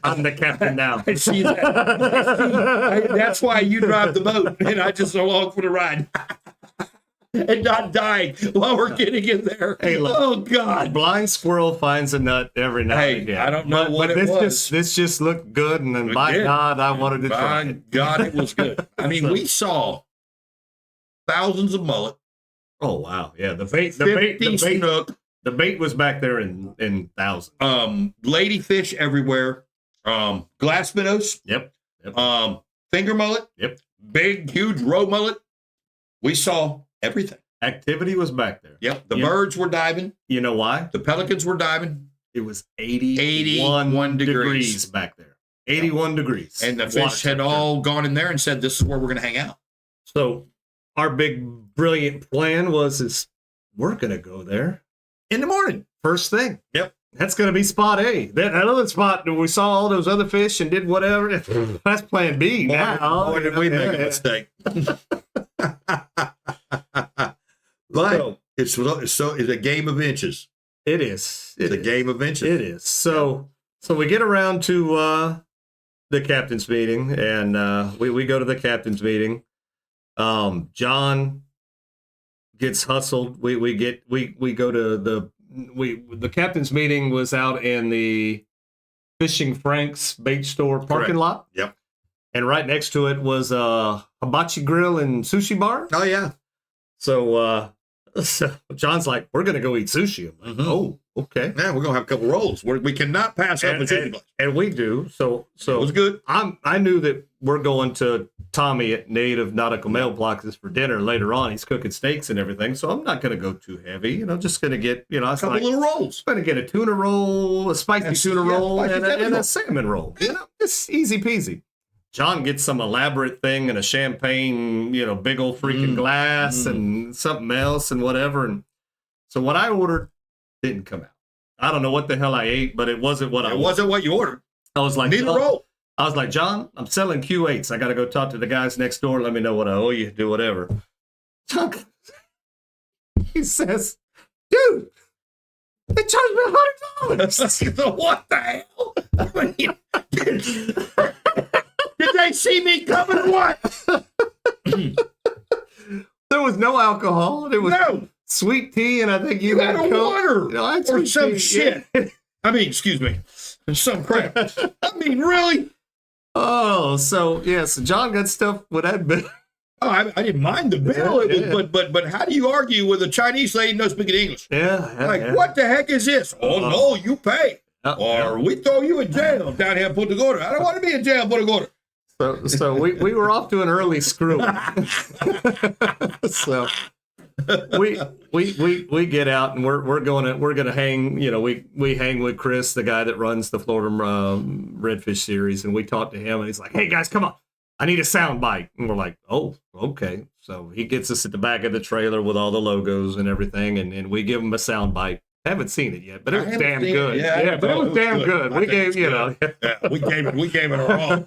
I'm the captain now. I see that. That's why you drive the boat, and I just along for the ride. And not dying while we're getting in there. Hey, look, oh, God. Blind squirrel finds a nut every now and again. I don't know what it was. This just looked good, and then, by God, I wanted to try it. By God, it was good. I mean, we saw thousands of mullet. Oh, wow. Yeah, the bait snook. The bait was back there in thousands. Ladyfish everywhere. Glass minnows. Yep. Finger mullet. Yep. Big, huge roe mullet. We saw everything. Activity was back there. Yep. The birds were diving. You know why? The pelicans were diving. It was 81 degrees back there. 81 degrees. And the fish had all gone in there and said, this is where we're going to hang out. So our big, brilliant plan was we're going to go there in the morning. First thing. Yep. That's going to be spot A. That other spot, we saw all those other fish and did whatever. That's plan B. Boy, did we make a mistake. But it's a game of inches. It is. It's a game of inches. It is. So we get around to the captain's meeting, and we go to the captain's meeting. John gets hustled. We go to the captain's meeting was out in the Fishing Frank's bait store parking lot. Yep. And right next to it was a hibachi grill and sushi bar. Oh, yeah. So John's like, we're going to go eat sushi. I'm like, oh, okay. Yeah, we're going to have a couple rolls. We cannot pass up a sushi place. And we do. So it was good. I knew that we're going to Tommy at Native Nautical Mailboxes for dinner later on. He's cooking steaks and everything. So I'm not going to go too heavy. Just going to get, a couple little rolls. I'm going to get a tuna roll, a spicy tuna roll, and a salmon roll. It's easy peasy. John gets some elaborate thing and a champagne, big old freaking glass and something else and whatever. And so what I ordered didn't come out. I don't know what the hell I ate, but it wasn't what I ordered. It wasn't what you ordered. I was like, neither roll. I was like, John, I'm selling Q8s. I got to go talk to the guys next door. Let me know what I owe you. Do whatever. John, he says, dude, they charged me $100. What the hell? I mean, did they see me coming or what? There was no alcohol. There was sweet tea, and I think you had a water or some shit. Yeah. I mean, excuse me, some crap. I mean, really? Oh, so John got stuff with that bill. Oh, I didn't mind the bill, but how do you argue with a Chinese lady no speaking English? What the heck is this? Oh no, you pay, or we throw you in jail down here in Punta Gorda. I don't want to be in jail in Punta Gorda. So we were off to an early screw. So we get out and we're gonna hang. We hang with Chris, the guy that runs the Florida Redfish Series, and we talk to him, and he's like, "Hey guys, come on, I need a sound bite." And we're like, "Oh, okay." So he gets us at the back of the trailer with all the logos and everything, and we give him a sound bite. Haven't seen it yet, but it I was haven't damn seen it. good. Yeah, Yeah, but it oh, was it was damn good. good. I We think gave, it's you good. know. Yeah, we gave it a all.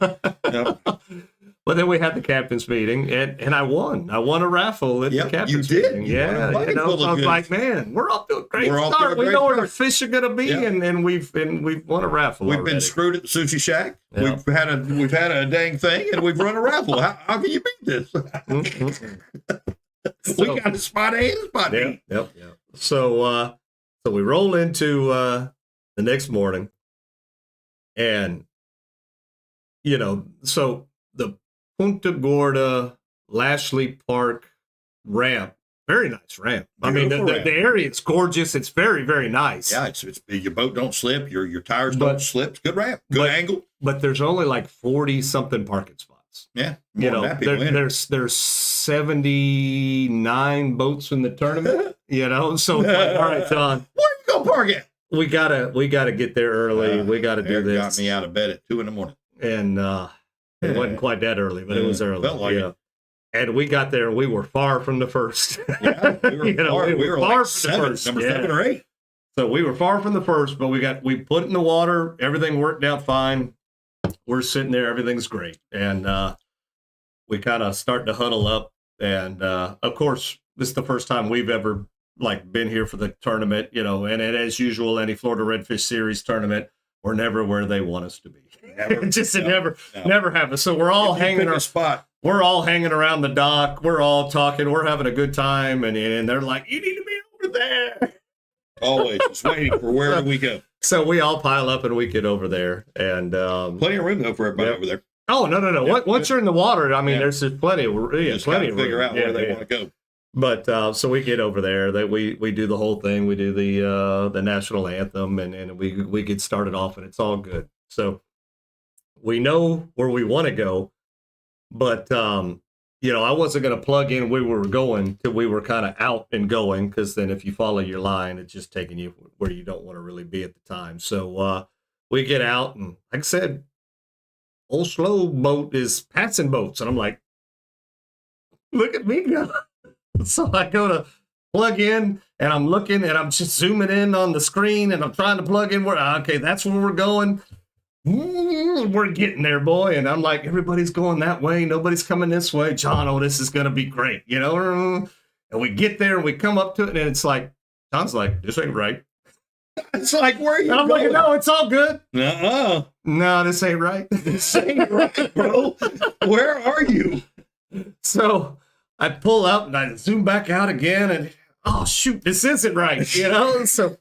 Yep. But then we had the captain's meeting, and I won. I won a raffle at Yep, the captain's you did. meeting. You won a Yeah, bucket you know, full of so I was goods. like, man, we're off to a great We're off to start. a We great know where the start. fish are going to be, Yeah. and we've won a raffle. We've already. been screwed at the sushi shack. Yeah. We've had a dang thing, and we've run a raffle. How can you beat this? So- We got a spot A and a spot B. Yep. So we roll into the next morning, and you know, so the Punta Gorda Lashley Park ramp, very nice ramp. I mean, Beautiful ramp. the area is gorgeous. It's very, very nice. Yeah, it's your boat don't slip, your tires But- don't slip. It's good ramp, good but- angle. But there's only like 40 something parking spots. Yeah, You more know, than that, people in it. there's 79 boats in the tournament. You know, so it's like, all right, John, Where you go park it? we gotta get there early. We gotta do Eric this. got me out of bed at 2 a.m. And it wasn't quite that early, but it was early. Felt like yeah. And we got there, and we were far from the first. Yeah, we were You know, far. we We were were far like from the first. number Yeah. 7 or 8. So we were far from the first, but we put it in the water. Everything worked out fine. We're sitting there, everything's great, and we kind of start to huddle up. And of course, this is the first time we've ever like been here for the tournament, you know. And as usual, any Florida Redfish Series tournament, we're never where they want us to be. Never happens. So we're all hanging a spot. We're all hanging around the dock. We're all talking. We're having a good time, and they're like, "You need to be over there." Always just waiting for where do we go. So we all pile up and we get over there, and Plenty of room though for everybody Yep. over there. oh no! Yeah, Once you're in the water, I mean, Yeah. there's just plenty of Just plenty gotta of figure room. out where they Yeah. want to go. But so we get over there. That we do the whole thing. We do the national anthem, and we get started off, and it's all good. So we know where we want to go, but you know, I wasn't going to plug in where we were going till we were kind of out and going, because then if you follow your line, it's just taking you where you don't want to really be at the time. So we get out, and like I said, old slow boat is passing boats, and I'm like, look at me go. So I go to plug in, and I'm looking, and I'm just zooming in on the screen, and I'm trying to plug in where, okay, that's where we're going. We're getting there, boy. And I'm like, everybody's going that way. Nobody's coming this way. John, oh, this is going to be great, you know? And we get there, and we come up to it, and it's like, John's like, this ain't right. It's like, where are you And I'm going? like, no, it's all good. Uh-uh. No, this ain't right. This ain't right, bro. Where are you? So I pull up, and I zoom back out again, and oh, shoot, this isn't right, you know? So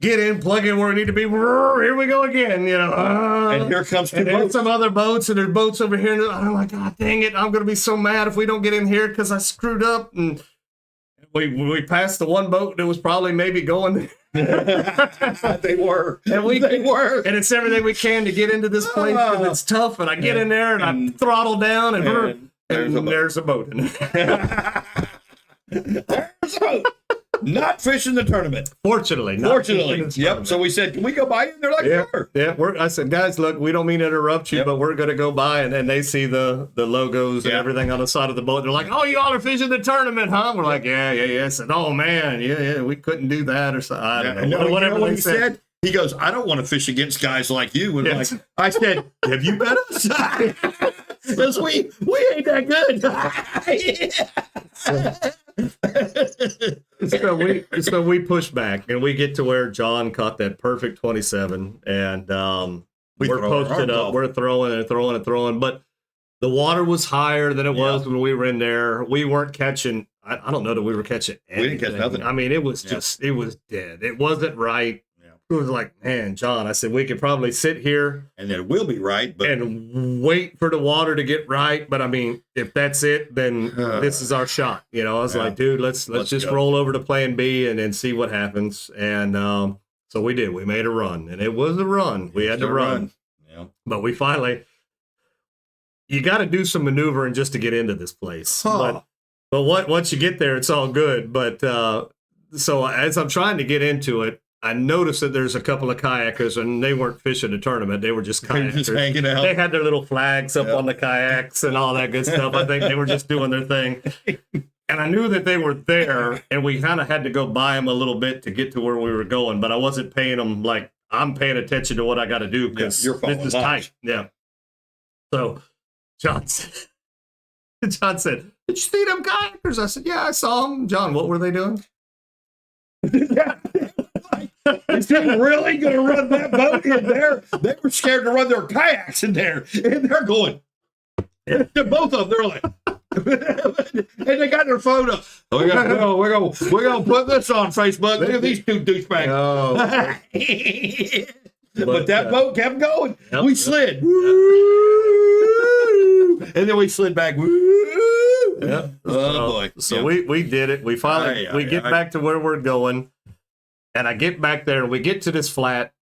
get in, plug in where we need to be. Here we go again, you know. And here comes two and there's boats. some other boats, and there's boats over here. And I'm like, God dang it, I'm going to be so mad if we don't get in here because I screwed up. And we passed the one boat that was probably maybe going. They were. And They were. And it's everything we can to get into this place because it's tough. And I get in there, and I throttle down, and there's a boat in there. There's a boat. Not fishing the tournament. Fortunately. Yep. So we said, can we go by you? And they're like, sure. Yeah. I said, guys, look, we don't mean to interrupt you, but we're going to go by. And then they see the logos and everything on the side of the boat. They're like, oh, you all are fishing the tournament, huh? We're like, yeah. I said, oh, man, yeah, we couldn't do that or something. I don't know. Whatever you know what they he said? He goes, I don't want to fish against guys like you. And Yes. like, I said, have you met us? Because we ain't that good. So we push back, and we get to where John caught that perfect 27, and we're posted up. We're throwing, but the water was higher than it was when we were in there. We weren't catching. I don't know that we were catching anything. We didn't catch nothing. I mean, it was just, it was dead. It wasn't right. It was like, man, John, I said, we could probably sit here and it will be right, but and wait for the water to get right. But I mean, if that's it, then this is our shot. You know, I was like, dude, let's just roll over to plan B and see what happens. And so we did. We made a run, and it was a run. We had to run. Yeah. But we finally, you got to do some maneuvering just to get into this place. But once you get there, it's all good. But so as I'm trying to get into it, I noticed that there's a couple of kayakers, and they weren't fishing a tournament. They were just kayakers. Just hanging out. They had their little flags up on the kayaks and all that good stuff. I think they were just doing their thing. And I knew that they were there, and we kind of had to go by them a little bit to get to where we were going, but I wasn't paying them like I'm paying attention to what I got to do because this is tight. Yeah. So John said, did you see them kayakers? I said, yeah, I saw them. John, what were they doing? Is he really going to run that boat in there? They were scared to run their kayaks in there, and they're going. Both of them, they're like, and they got their phone up. We're gonna put this on Facebook. Look at these two douchebags. Oh, but that boat kept going. Yep, We slid, and then we slid back. Yep. Oh boy! So we did it. We finally get back to where we're going, and I get back there, and we get to this flat,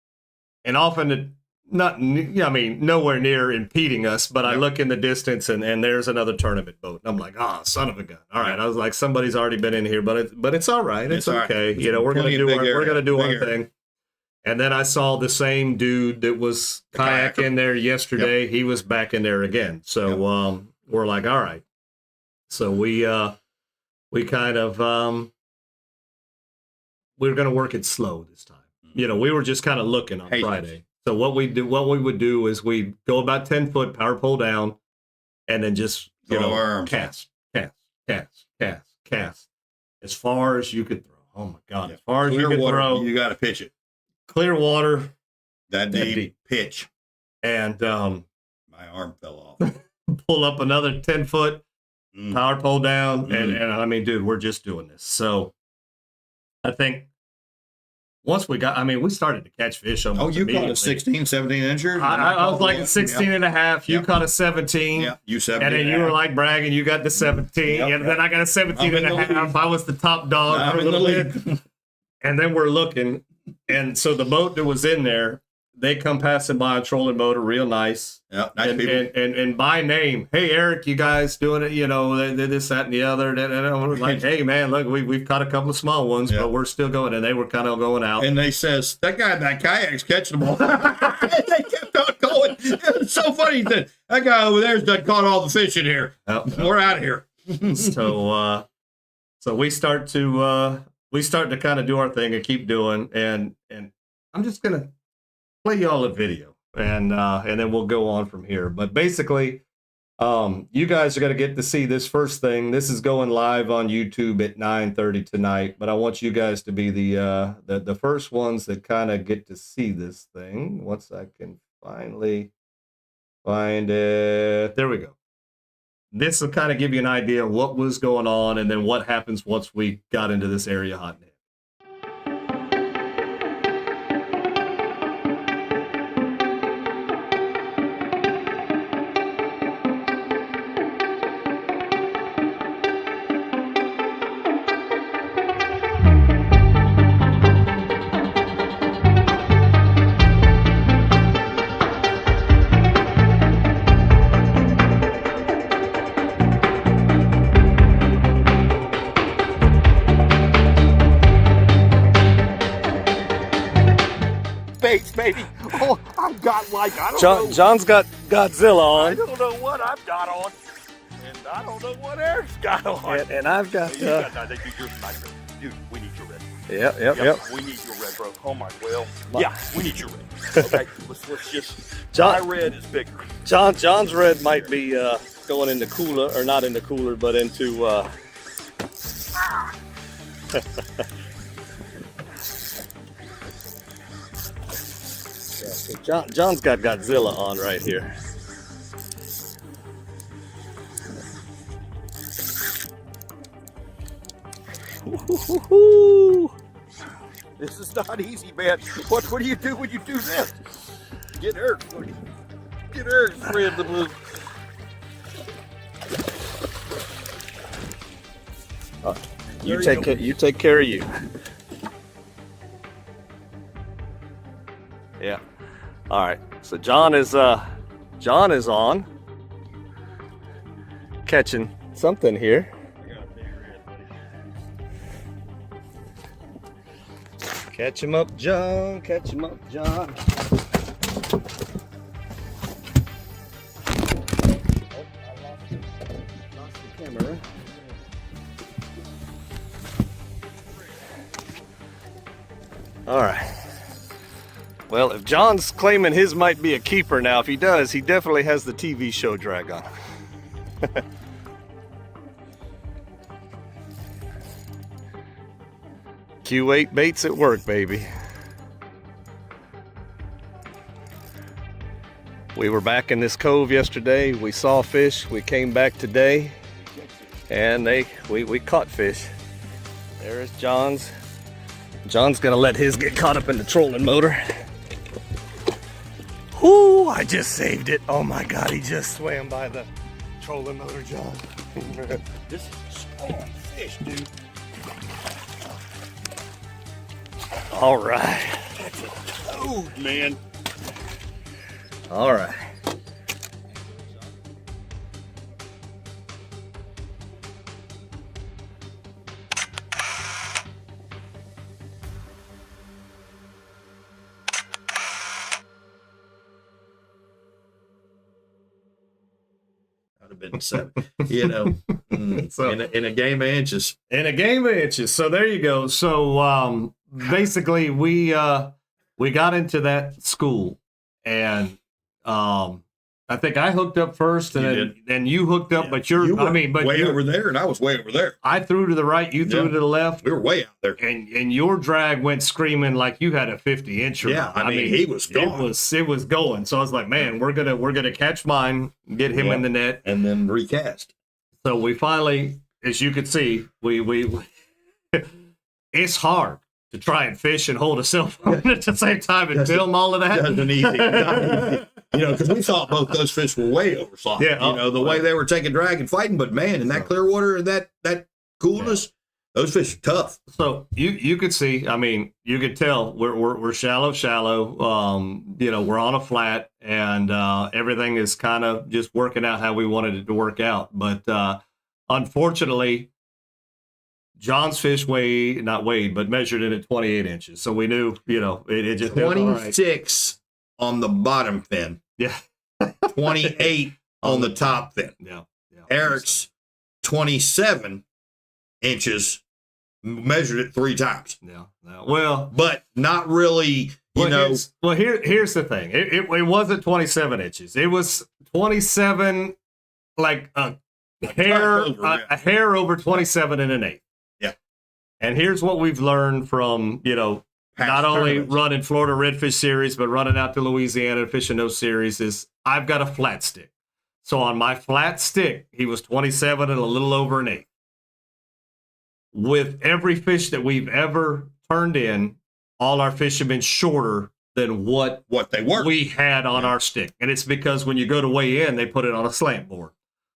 and often nowhere near impeding us, but I look in the distance and there's another tournament boat. And I'm like, son of a gun. All right. I was like, somebody's already been in here, but it's all right. It's okay. Right. You know, we're going to do our thing. And then I saw the same dude that was kayaking there yesterday. Yep. He was back in there again. So we're like, all right. So we kind of we were going to work it slow this time. You know, we were just kind of looking on Friday. So what we would do is we'd go about 10 foot, power pole down, and then just cast as far as you could throw. Oh my God! As far as you could throw, you got to pitch it. Clear water, that deep pitch, and my arm fell off. Pull up another 10 foot, power pole down, and I mean, dude, we're just doing this. So I think. Once we started to catch fish almost you caught a 16, 17 incher? I was like a 16 and a half. You caught a 17. Yeah, you 17. And then you were like bragging, you got the 17. And then I got a 17 and a half. I was the top dog for a little bit. And then we're looking. And so the boat that was in there, they come passing by a trolling motor, real nice. Yeah, nice people. And by name, hey, Eric, you guys doing it? You know, this, that, and the other. And I was like, hey, man, look, we've caught a couple of small ones, but we're still going. And they were kind of going out. And they says, that guy in that kayak's catching them all. They kept on going. It's so funny that guy over there's done caught all the fish in here. We're out of here. So we start to kind of do our thing and keep doing. And I'm just going to play y'all a video and then we'll go on from here. But basically, you guys are going to get to see this first thing. This is going live on YouTube at 9:30 tonight, but I want you guys to be the first ones that kind of get to see this thing. Once I can finally find it. There we go. This will kind of give you an idea of what was going on and then what happens once we got into this area hot net. Baby. Oh, I've got I don't know. John's got Godzilla on. I don't know what I've got on. And I don't know what Eric's got on. And I've got... I think you're sniper. Dude, we need your red. Yep. We need your red, bro. Oh my, yeah, we need your red. Okay, let's just... my red is bigger. John's red might be going in the cooler, or not in the cooler, but into... John's got Godzilla on right here. This is not easy, man. What do you do when you do this? Get Eric's red the blue. You take care of you. Yeah. All right. So John is on catching something here. Catch him up, John. Catch him up, John. Oh, I lost the camera. All right. Well, if John's claiming his might be a keeper now, if he does, he definitely has the TV show drag on. Q8 baits at work, baby. We were back in this cove yesterday. We saw fish. We came back today, and we caught fish. There's John's. John's gonna let his get caught up in the trolling motor. Whoo! I just saved it. Oh my God! He just swam by the trolling motor, John. This is a strong fish, dude. All right. That's a toad, man. All right. I'd have been 7. You know, So- in a game of inches. In a game of inches. So there you go. So basically, we got into that school, and I think I hooked up first, and then you hooked up. Yeah. But You were way over there, and I was way over there. I threw to the right, you threw Yeah. to the left, We were way out there. and your drag went screaming like you had a 50-incher. Yeah, I mean, he was gone. It was going. So I was like, man, we're gonna catch mine, get him in the net. And then recast. So we finally, as you can see, we it's hard to try and fish and hold a cell phone at the same time and film all of that. Doesn't easy. Not easy. You know, because we thought both those fish were way overslotted. Yeah, you know, the way they were taking drag and fighting. But man, in that clear water and that coolness, those fish are tough. So you could see, I mean, you could tell we're shallow. You know, we're on a flat, and everything is kind of just working out how we wanted it to work out. But unfortunately, John's fish measured in at 28 inches. So we knew, you know, it just 26 on the bottom fin. Yeah. 28 on the top fin. Yeah. Eric's 27 inches, measured it 3 times. Yeah. Well, But not really, you know. Here's the thing. It wasn't 27 inches. It was 27, like a hair over 27 and an eighth. Yeah. And here's what we've learned from, you know, Past not only tournaments. running Florida Redfish Series, but running out to Louisiana and fishing those series, is I've got a flat stick. So on my flat stick, he was 27 and a little over an eighth. With every fish that we've ever turned in, all our fish have been shorter than what They were. we had on our stick. And it's because when you go to weigh in, they put it on a slant board.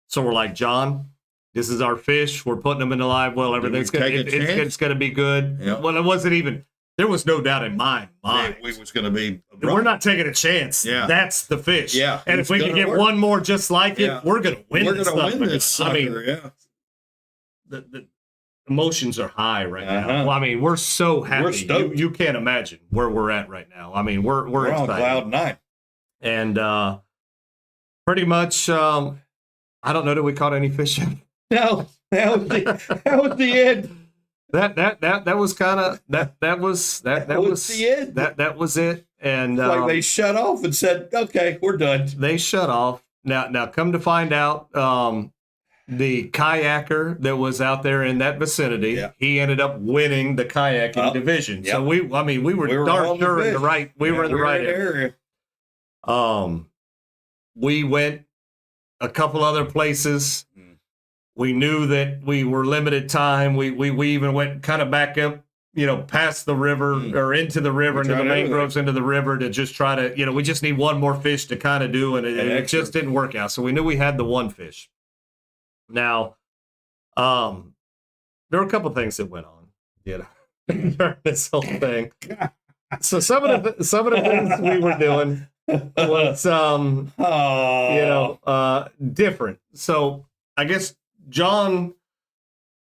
So we're like, John, this is our fish. We're putting them in the live well. Everything's take a chance? it's going to be good. Yeah. Well, it wasn't even, there was no doubt in my mind. We was going to be. We're not taking a chance. Yeah. That's the fish. Yeah, And it's if we can gonna get work. one more just like it, Yeah. we're going to win We're this going to stuff. win this sucker. I mean, Yeah. the emotions are high right now. Uh-huh. Well, I mean, we're so happy. We're stoked. You can't imagine where we're at right now. I mean, we're on excited. cloud 9. And pretty much, I don't know that we caught any fish. No, that was the end. That was kind of that was the end. That was it. And Like they shut off and said, "Okay, we're done." they shut off. Now come to find out, the kayaker that was out there in that vicinity, Yeah. he ended up winning the kayaking division. Yep. So we were on darn the sure in fish. the right. We were in the right area. area. We went a couple other places. Mm. We knew that we were limited time. We even went kind of back up, you know, past the river or into the river, into the mangroves, into the river to just try to, you know, we just need one more fish to kind of do, and it just didn't work out. So we knew we had the one fish. Now, there were a couple things that went on, you know, during this whole thing. So some of the things we were doing was, different. So I guess John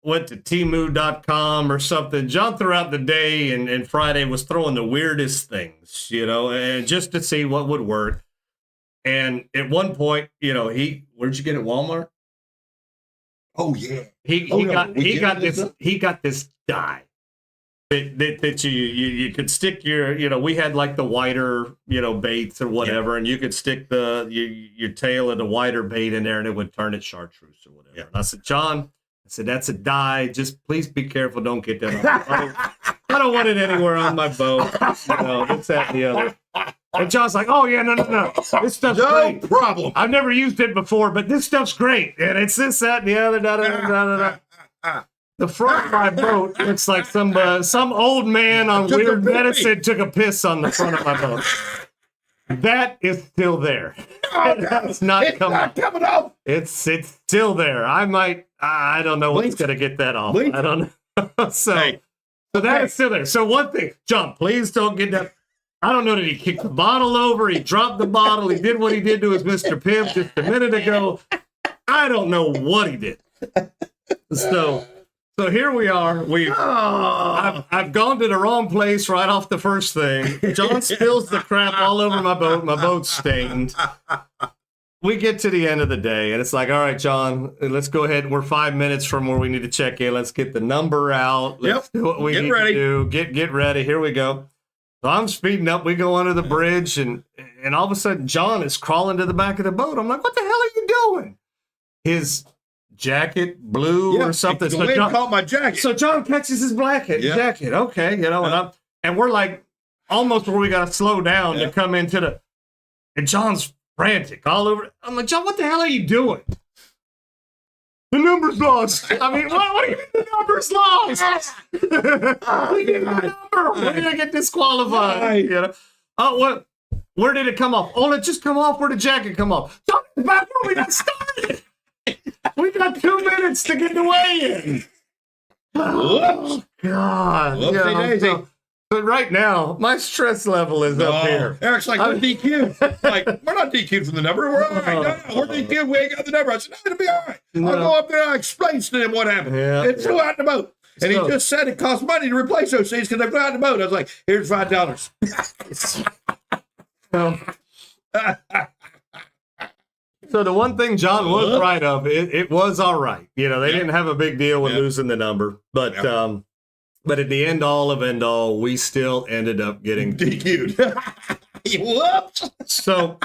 went to Temu.com or something. John throughout the day and Friday was throwing the weirdest things, you know, and just to see what would work. And at one point, you know, where'd you get it, Walmart? Oh yeah. He got this dye. that you could stick your, we had like the wider, baits or whatever, and you could stick your tail of the wider bait in there and it would turn it chartreuse or whatever. And I said, John, that's a dye. Just please be careful. Don't get that on. I don't want it anywhere on my boat. This, that, and the other. And John's like, oh, yeah, no. This stuff's great. No problem. I've never used it before, but this stuff's great. And it's this, that, and the other. The front of my boat looks like some old man on weird medicine took a piss on the front of my boat. That is still there. It's not coming off. It's still there. I don't know what's going to get that off. I don't know. So that is still there. So one thing, John, please don't get that. I don't know that he kicked the bottle over. He dropped the bottle. He did what he did to his Mr. Pimp just a minute ago. I don't know what he did. So here we are. I've gone to the wrong place right off the first thing. John spills the crap all over my boat. My boat's stained. We get to the end of the day, and it's like, all right, John, let's go ahead. We're 5 minutes from where we need to check in. Let's get the number out. Let's do what we need to do. Get ready. Here we go. So I'm speeding up. We go under the bridge, and all of a sudden, John is crawling to the back of the boat. I'm like, what the hell are you doing? His jacket blue or something. The wind caught my jacket. So John catches his jacket. Okay, and we're like almost where we got to slow down to come into and John's frantic all over. I'm like, John, what the hell are you doing? The number's lost. I mean, what do you mean the number's lost? We're going to get disqualified. Oh, what? Where did it come off? Oh, it just come off where the jacket come off. John, back where we got started. We got 2 minutes to get the weigh in. Oh, God. But right now, my stress level is up here. Eric's like, we're DQ'd. Like, we're not DQ'd from the number. We're all right. No, we're DQ'd. We ain't got the number. I said, no, it'll be all right. I'll go up there and I'll explain to them what happened. It flew out in the boat. And he just said it costs money to replace those things because they flew out in the boat. I was like, here's $5. So the one thing John was right of, it was all right. They didn't have a big deal with losing the number. But at the end all, we still ended up getting DQ'd. Whoops. So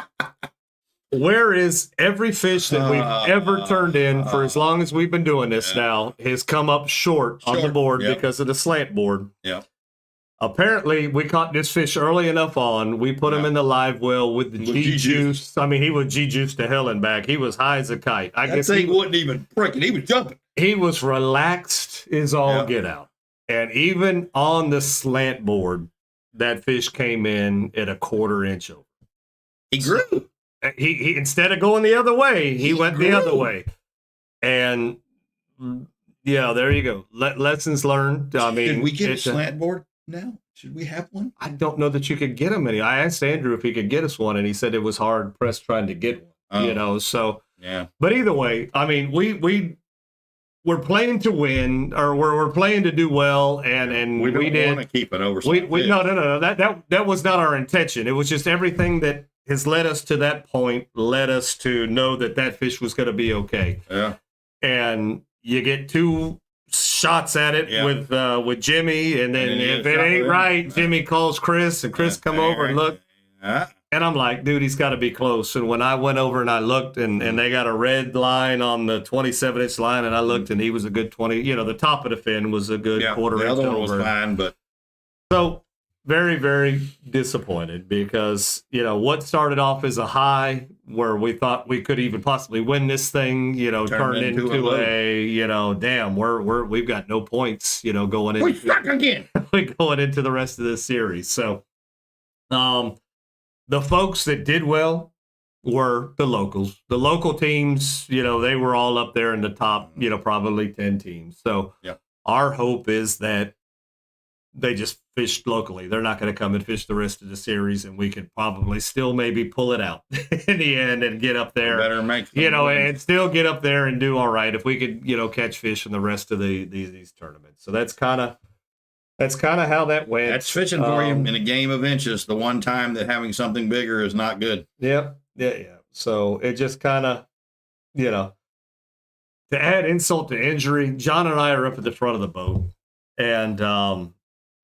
where is every fish that we've ever turned in for as long as we've been doing this now has come up short on the board because of the slant board. Yeah. Apparently, we caught this fish early enough on. We put him in the live well with the G-juice. I mean, he was G-juice to hell and back. He was high as a kite. I guess he wasn't even freaking. He was jumping. He was relaxed as all get out. And even on the slant board, that fish came in at a 1/4 inch over. He grew. He instead of going the other way, he went the other way. And there you go. Lessons learned. I mean, can we get a slant board now? Should we have one? I don't know that you could get them any. I asked Andrew if he could get us one, and he said it was hard pressed trying to get one. So But either way, I mean, we're playing to win, or we're playing to do well, and we didn't want to keep it over. No. That was not our intention. It was just everything that has led us to that point led us to know that fish was going to be okay. Yeah. And you get 2 shots at it with Jimmy, and then if it ain't right, Jimmy calls Chris, and Chris come over and look. And I'm like, dude, he's got to be close. And when I went over and I looked, and they got a red line on the 27-inch line, and I looked, and he was a good 20. The top of the fin was a good 1/4 inch over. The other one was fine, but so very, very disappointed because what started off as a high where we thought we could even possibly win this thing, turned into a damn, we've got no points, going into we suck again. going into the rest of this series. So, the folks that did well were the locals. The local teams, they were all up there in the top, probably 10 teams. So our hope is that they just fished locally. They're not going to come and fish the rest of the series, and we could probably still maybe pull it out in the end and get up there. Better make and still get up there and do all right if we could, catch fish in the rest of these tournaments. So that's kind of how that went. That's fishing for you in a game of inches. The one time that having something bigger is not good. Yep. Yeah. So it just kind of, to add insult to injury, John and I are up at the front of the boat, and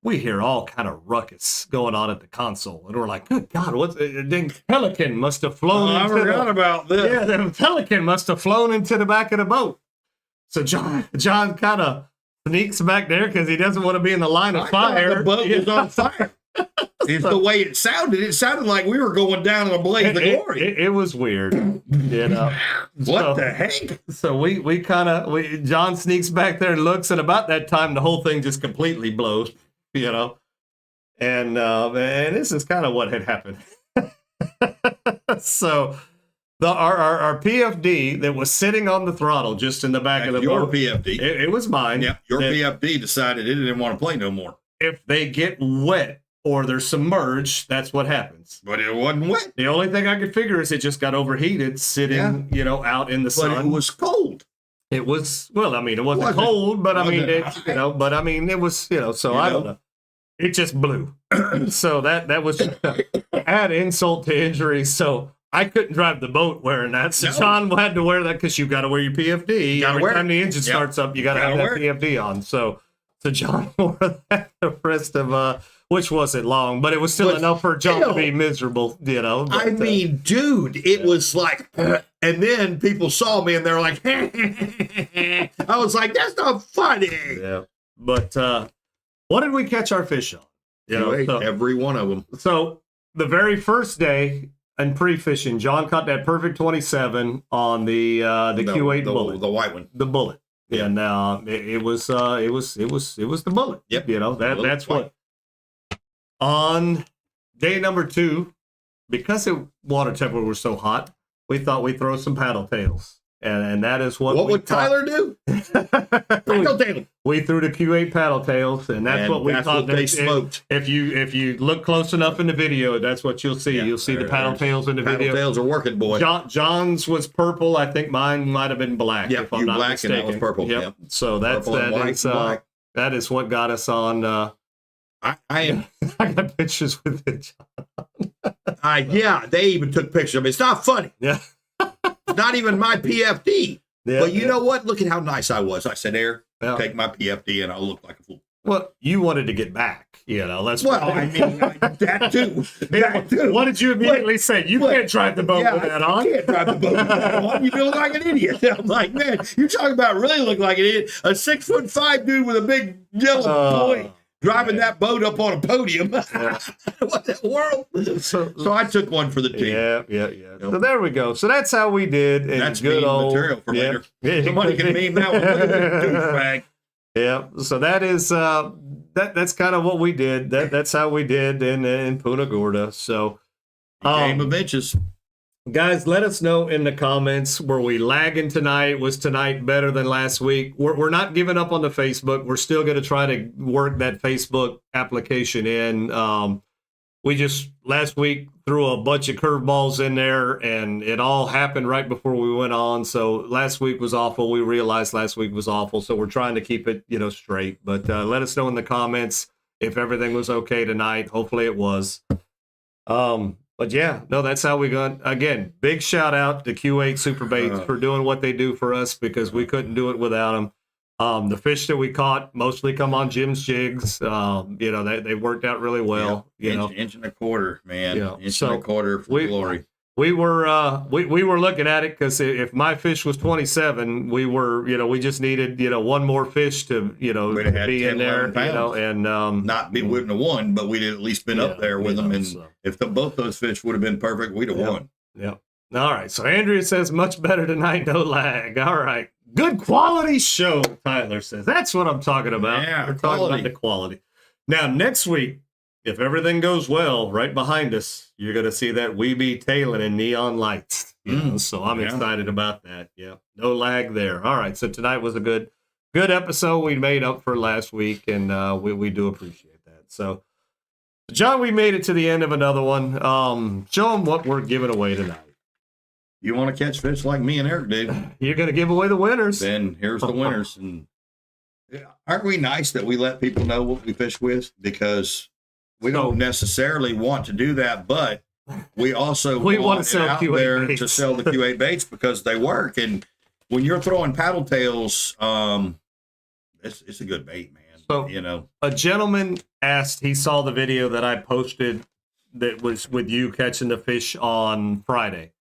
we hear all kind of ruckus going on at the console. And we're like, good God, what's the pelican must have flown I into forgot about this. Yeah, the pelican must have flown into the back of the boat. So John kind of sneaks back there because he doesn't want to be in the line of fire. The boat was on fire. It's the way it sounded. It sounded like we were going down in a blaze of glory. It was weird, you know. What the heck? So John sneaks back there and looks, and about that time, the whole thing just completely blows, you know. And this is kind of what had happened. So our PFD that was sitting on the throttle just in the back of the boat. Your PFD. It was mine. Yeah, your PFD decided it didn't want to play no more. If they get wet or they're submerged, that's what happens. But it wasn't wet. The only thing I could figure is it just got overheated sitting, you know, out in the sun. But it was cold. It was, well, I mean, it wasn't cold, but I mean, it was, you know, so I don't know. It just blew. So that was add insult to injury. So I couldn't drive the boat wearing that. So John had to wear that because you got to wear your PFD. Every time the engine starts up, you got to have that PFD on. So John wore that the rest of, which wasn't long, but it was still enough for John to be miserable, you know. But, I mean, dude, it was like, and then people saw me and they're like, I was like, that's not funny. Yeah. But what did we catch our fish on? You know, every one of them. So the very first day in pre-fishing, John caught that perfect 27 on the Q8 bullet, the white one, the bullet. Yeah. And it was the bullet. Yep. You know, that's what. On day number 2, because the water temperature was so hot, we thought we'd throw some paddle tails. And that is what would Tyler do? Paddle tail. We threw the Q8 paddle tails, and that's what we caught. They smoked. If you look close enough in the video, that's what you'll see. You'll see the paddle tails in the video. Paddle tails are working, boy. John's was purple. I think mine might have been black. Yeah, if I'm not black mistaken. and that was purple. Yep. So that is what got us on. I got pictures with it, John. They even took pictures of it. It's not funny. Yeah. Not even my PFD. Yeah, but you know what? Look at how nice I was. I said, Eric, take my PFD and I'll look like a fool. Well, you wanted to get back, you know. I mean, that too. That too. What did you immediately say? You can't drive the boat with that on. You can't drive the boat with that on. You look like an idiot. I'm like, man, you're talking about really look like an idiot. A 6'5" dude with a big yellow boy. Driving that boat up on a podium. What the world? So I took one for the team. Yeah. So there we go. So that's how we did. And that's good old material for later. Somebody can meme that one. Look at this douchebag. Yeah. So that is that's kind of what we did. That's how we did in Punta Gorda. So game of inches. Guys, let us know in the comments. Were we lagging tonight? Was tonight better than last week? We're not giving up on the Facebook. We're still going to try to work that Facebook application in. We just last week threw a bunch of curveballs in there, and it all happened right before we went on. So last week was awful. We realized last week was awful. So we're trying to keep it, straight. But let us know in the comments if everything was okay tonight. Hopefully it was. But yeah, no, that's how we got. Again, big shout out to Q8 Super Baits for doing what they do for us because we couldn't do it without them. The fish that we caught mostly come on Jim's jigs. They worked out really well. Inch and a quarter, man. Yeah. Inch and a quarter for glory. We were looking at it because if my fish was 27, we just needed one more fish to be in there, and we wouldn't have won, but we'd at least been up there with them. And if both those fish would have been perfect, we'd have won. Yeah. All right. So Andrea says much better tonight, no lag. All right. Good quality show. Tyler says that's what I'm talking about. Yeah, we're talking about the quality. Now next week, if everything goes well, right behind us, you're going to see that Weeby tailing in neon lights. So I'm excited about that. Yeah, no lag there. All right, so tonight was a good episode. We made up for last week, and we do appreciate that. So, John, we made it to the end of another one. Show them what we're giving away tonight. You want to catch fish like me and Eric did? You're going to give away the winners. Then here's the winners. And aren't we nice that we let people know what we fish with? Because we don't necessarily want to do that, but we also want to sell out Q8 there baits. to sell the Q8 baits because they work. And when you're throwing paddle tails, it's a good bait, man. So, you know, a gentleman asked, he saw the video that I posted that was with you catching the fish on Friday.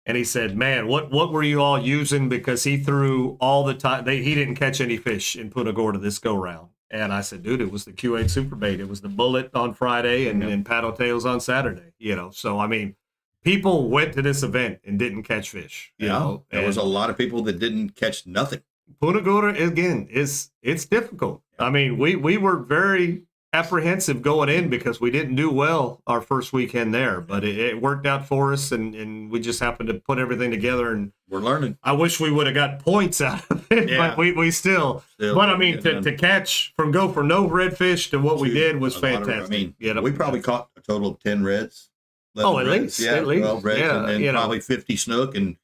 And he said, man, what were you all using? Because he threw all the time. He didn't catch any fish in Punta Gorda this go round. And I said, dude, it was the Q8 Super Bait. It was the Bullet on Friday and Paddle Tails on Saturday. You know, so I mean, people went to this event and didn't catch fish. You know, there was a lot of people that didn't catch nothing. Punta Gorda, again, it's difficult. I mean, we were very apprehensive going in because we didn't do well our first weekend there, but it worked out for us, and we just happened to put everything together, and we're learning. I wish we would have got points out of it, but we still but I mean, to catch from go for no redfish to what we did was fantastic. I mean, we probably caught a total of 10 reds. At least 12 reds, and then probably 50 snook and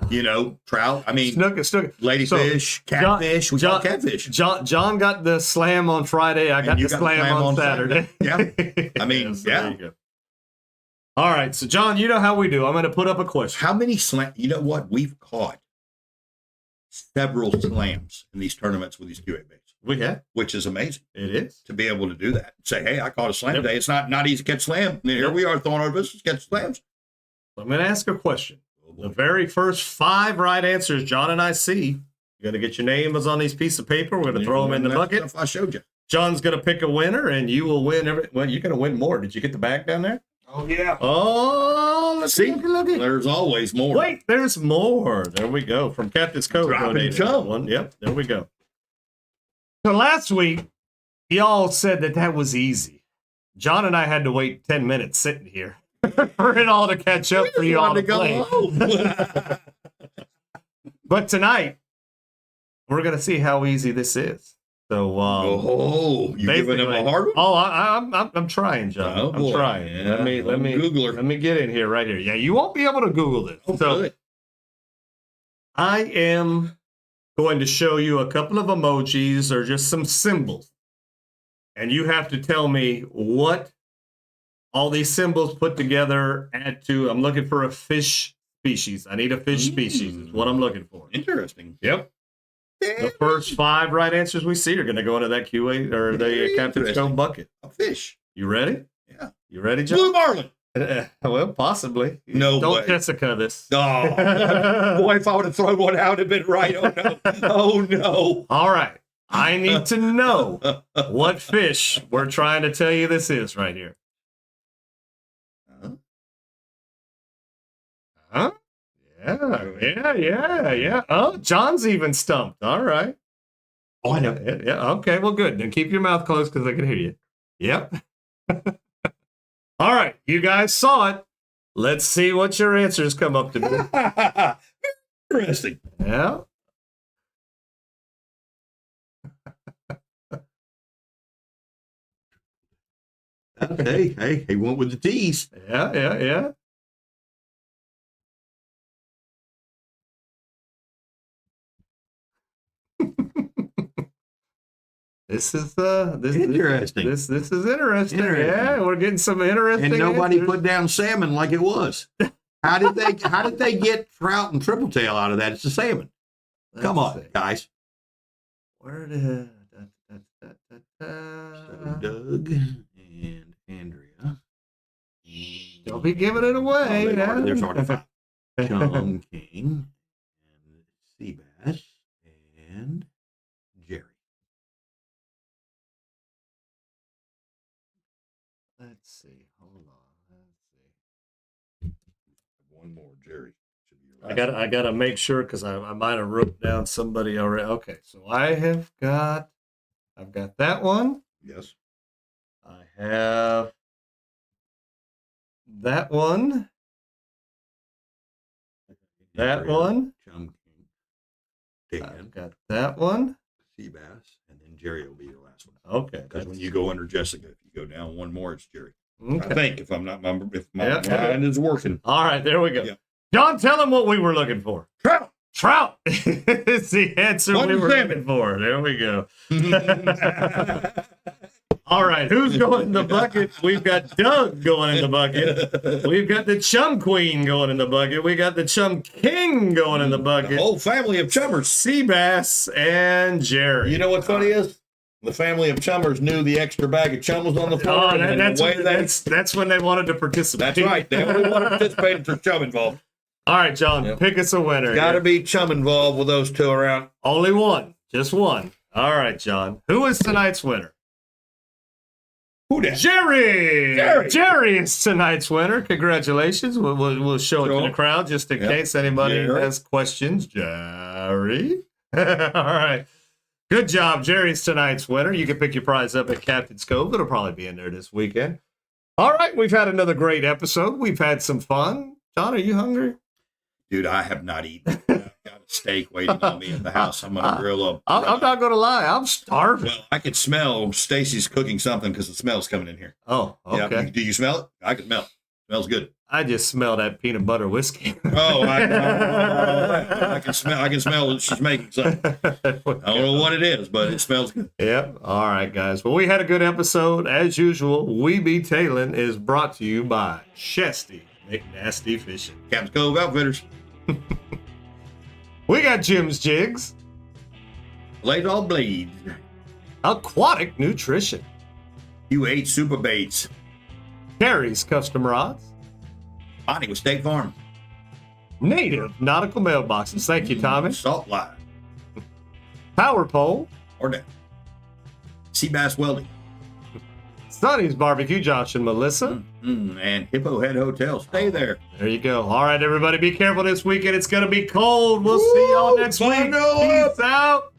you know, trout. I mean, snook, ladyfish, catfish. We caught catfish. John got the slam on Friday. I got the slam on Saturday. Yeah, I mean, There you go. All right, so John, you know how we do. I'm going to put up a question. How many slams? You know what? We've caught several slams in these tournaments with these Q8 baits. We have, which is amazing. It is to be able to do that. Say, hey, I caught a slam today. It's not easy to catch slam. And here we are throwing our business catch slams. I'm going to ask a question. The very first 5 right answers John and I see, you're going to get your names on these pieces of paper. We're going to throw them in the bucket. I showed you. John's going to pick a winner, and you will win. Well, you're going to win more. Did you get the bag down there? Oh, yeah. Oh, let's see. There's always more. Wait, there's more. There we go. From Captain's Cove. One. Yep, there we go. So last week, y'all said that was easy. John and I had to wait 10 minutes sitting here for it all to catch up for you all to play. But tonight, we're going to see how easy this is. So, you giving him a hard one? Oh, I'm trying, John. Oh, I'm trying. Yeah. Let me Googler. Let me get in here right here. Yeah, you won't be able to Google this. Oh, so good. I am going to show you a couple of emojis or just some symbols, and you have to tell me what all these symbols put together add to. I'm looking for a fish species. I need a fish species is what I'm looking for. Interesting. Yep. The first 5 right answers we see are going to go into that Q8 or the Captain's Cove bucket. A fish. You ready? Yeah. You ready, John? Blue marlin. Well, possibly. No Don't way. Jessica this. Oh, boy, if I would have thrown one out, it'd been right. Oh, no. Oh, no. All right. I need to know what fish we're trying to tell you this is right here. Huh? Yeah. Oh, John's even stumped. All right. Oh, I know. Yeah. Okay. Well, good. Then keep your mouth closed because I can hear you. Yep. All right. You guys saw it. Let's see what your answers come up to be. Interesting. Yeah. Hey, he went with the T's. Yeah. This is interesting. This is interesting. Yeah, we're getting some interesting. And nobody answers. put down salmon like it was. How did they get trout and triple tail out of that? It's a salmon. Come on, guys. Where did So Doug and Andrea. Don't be giving it away. There's already 5. Chum King and Seabass and Jerry. Let's see. Hold on. Let's see. One more, Jerry. I gotta make sure because I might have wrote down somebody already. Okay, so I've got that one. Yes. I have that one. That one. Chum King. Dan. I've got that one. Seabass, and then Jerry will be your last one. Okay. Because when you go under Jessica, if you go down one more, it's Jerry. Okay. I think if my mind is working. All right, there we go. Yeah. John, tell them what we were looking for. Trout. It's the answer we were looking for. There we go. All right, who's going in the bucket? We've got Doug going in the bucket. We've got the Chum Queen going in the bucket. We got the Chum King going in the bucket. The whole family of chummers. Seabass and Jerry. You know what's funny is? The family of chummers knew the extra bag of chum was on the floor. That's when they wanted to participate. That's right. They only want to participate if there's chum involved. All right, John, pick us a winner. Got to be chum involved with those two around. Only one. Just one. All right, John. Who is tonight's winner? Who that? Jerry! Jerry is tonight's winner. Congratulations. We'll show it to the crowd just in case anybody has questions. Jerry. All right. Good job. Jerry's tonight's winner. You can pick your prize up at Captain's Cove. It'll probably be in there this weekend. All right. We've had another great episode. We've had some fun. John, are you hungry? Dude, I have not eaten. I've got a steak waiting on me in the house. I'm going to grill up. I'm not going to lie. I'm starving. Well, I could smell Stacy's cooking something because the smell's coming in here. Oh, okay. Yeah, do you smell it? I can smell it. Smells good. I just smell that peanut butter whiskey. Oh, I can smell that she's making something. I don't know what it is, but it smells good. Yep. All right, guys. Well, we had a good episode. As usual, We Be Tailin' is brought to you by Chesty McNasty Fishing. Captain's Cove Outfitters. We got Jim's Jigs. Filletzall Blades. Aquatic Nutrition. UH Super Baits. Karrie's Custom Rods. Sonny with State Farm. Native Nautical Mailboxes. Thank you, Tommy. Salt Line. Power Pole. Or that. Sea Bass Welding. Sonny's Barbecue, Josh and Melissa. And Hippo Head Hotel. Stay there. There you go. All right, everybody, be careful this weekend. It's going to be cold. We'll see y'all next week. Peace out.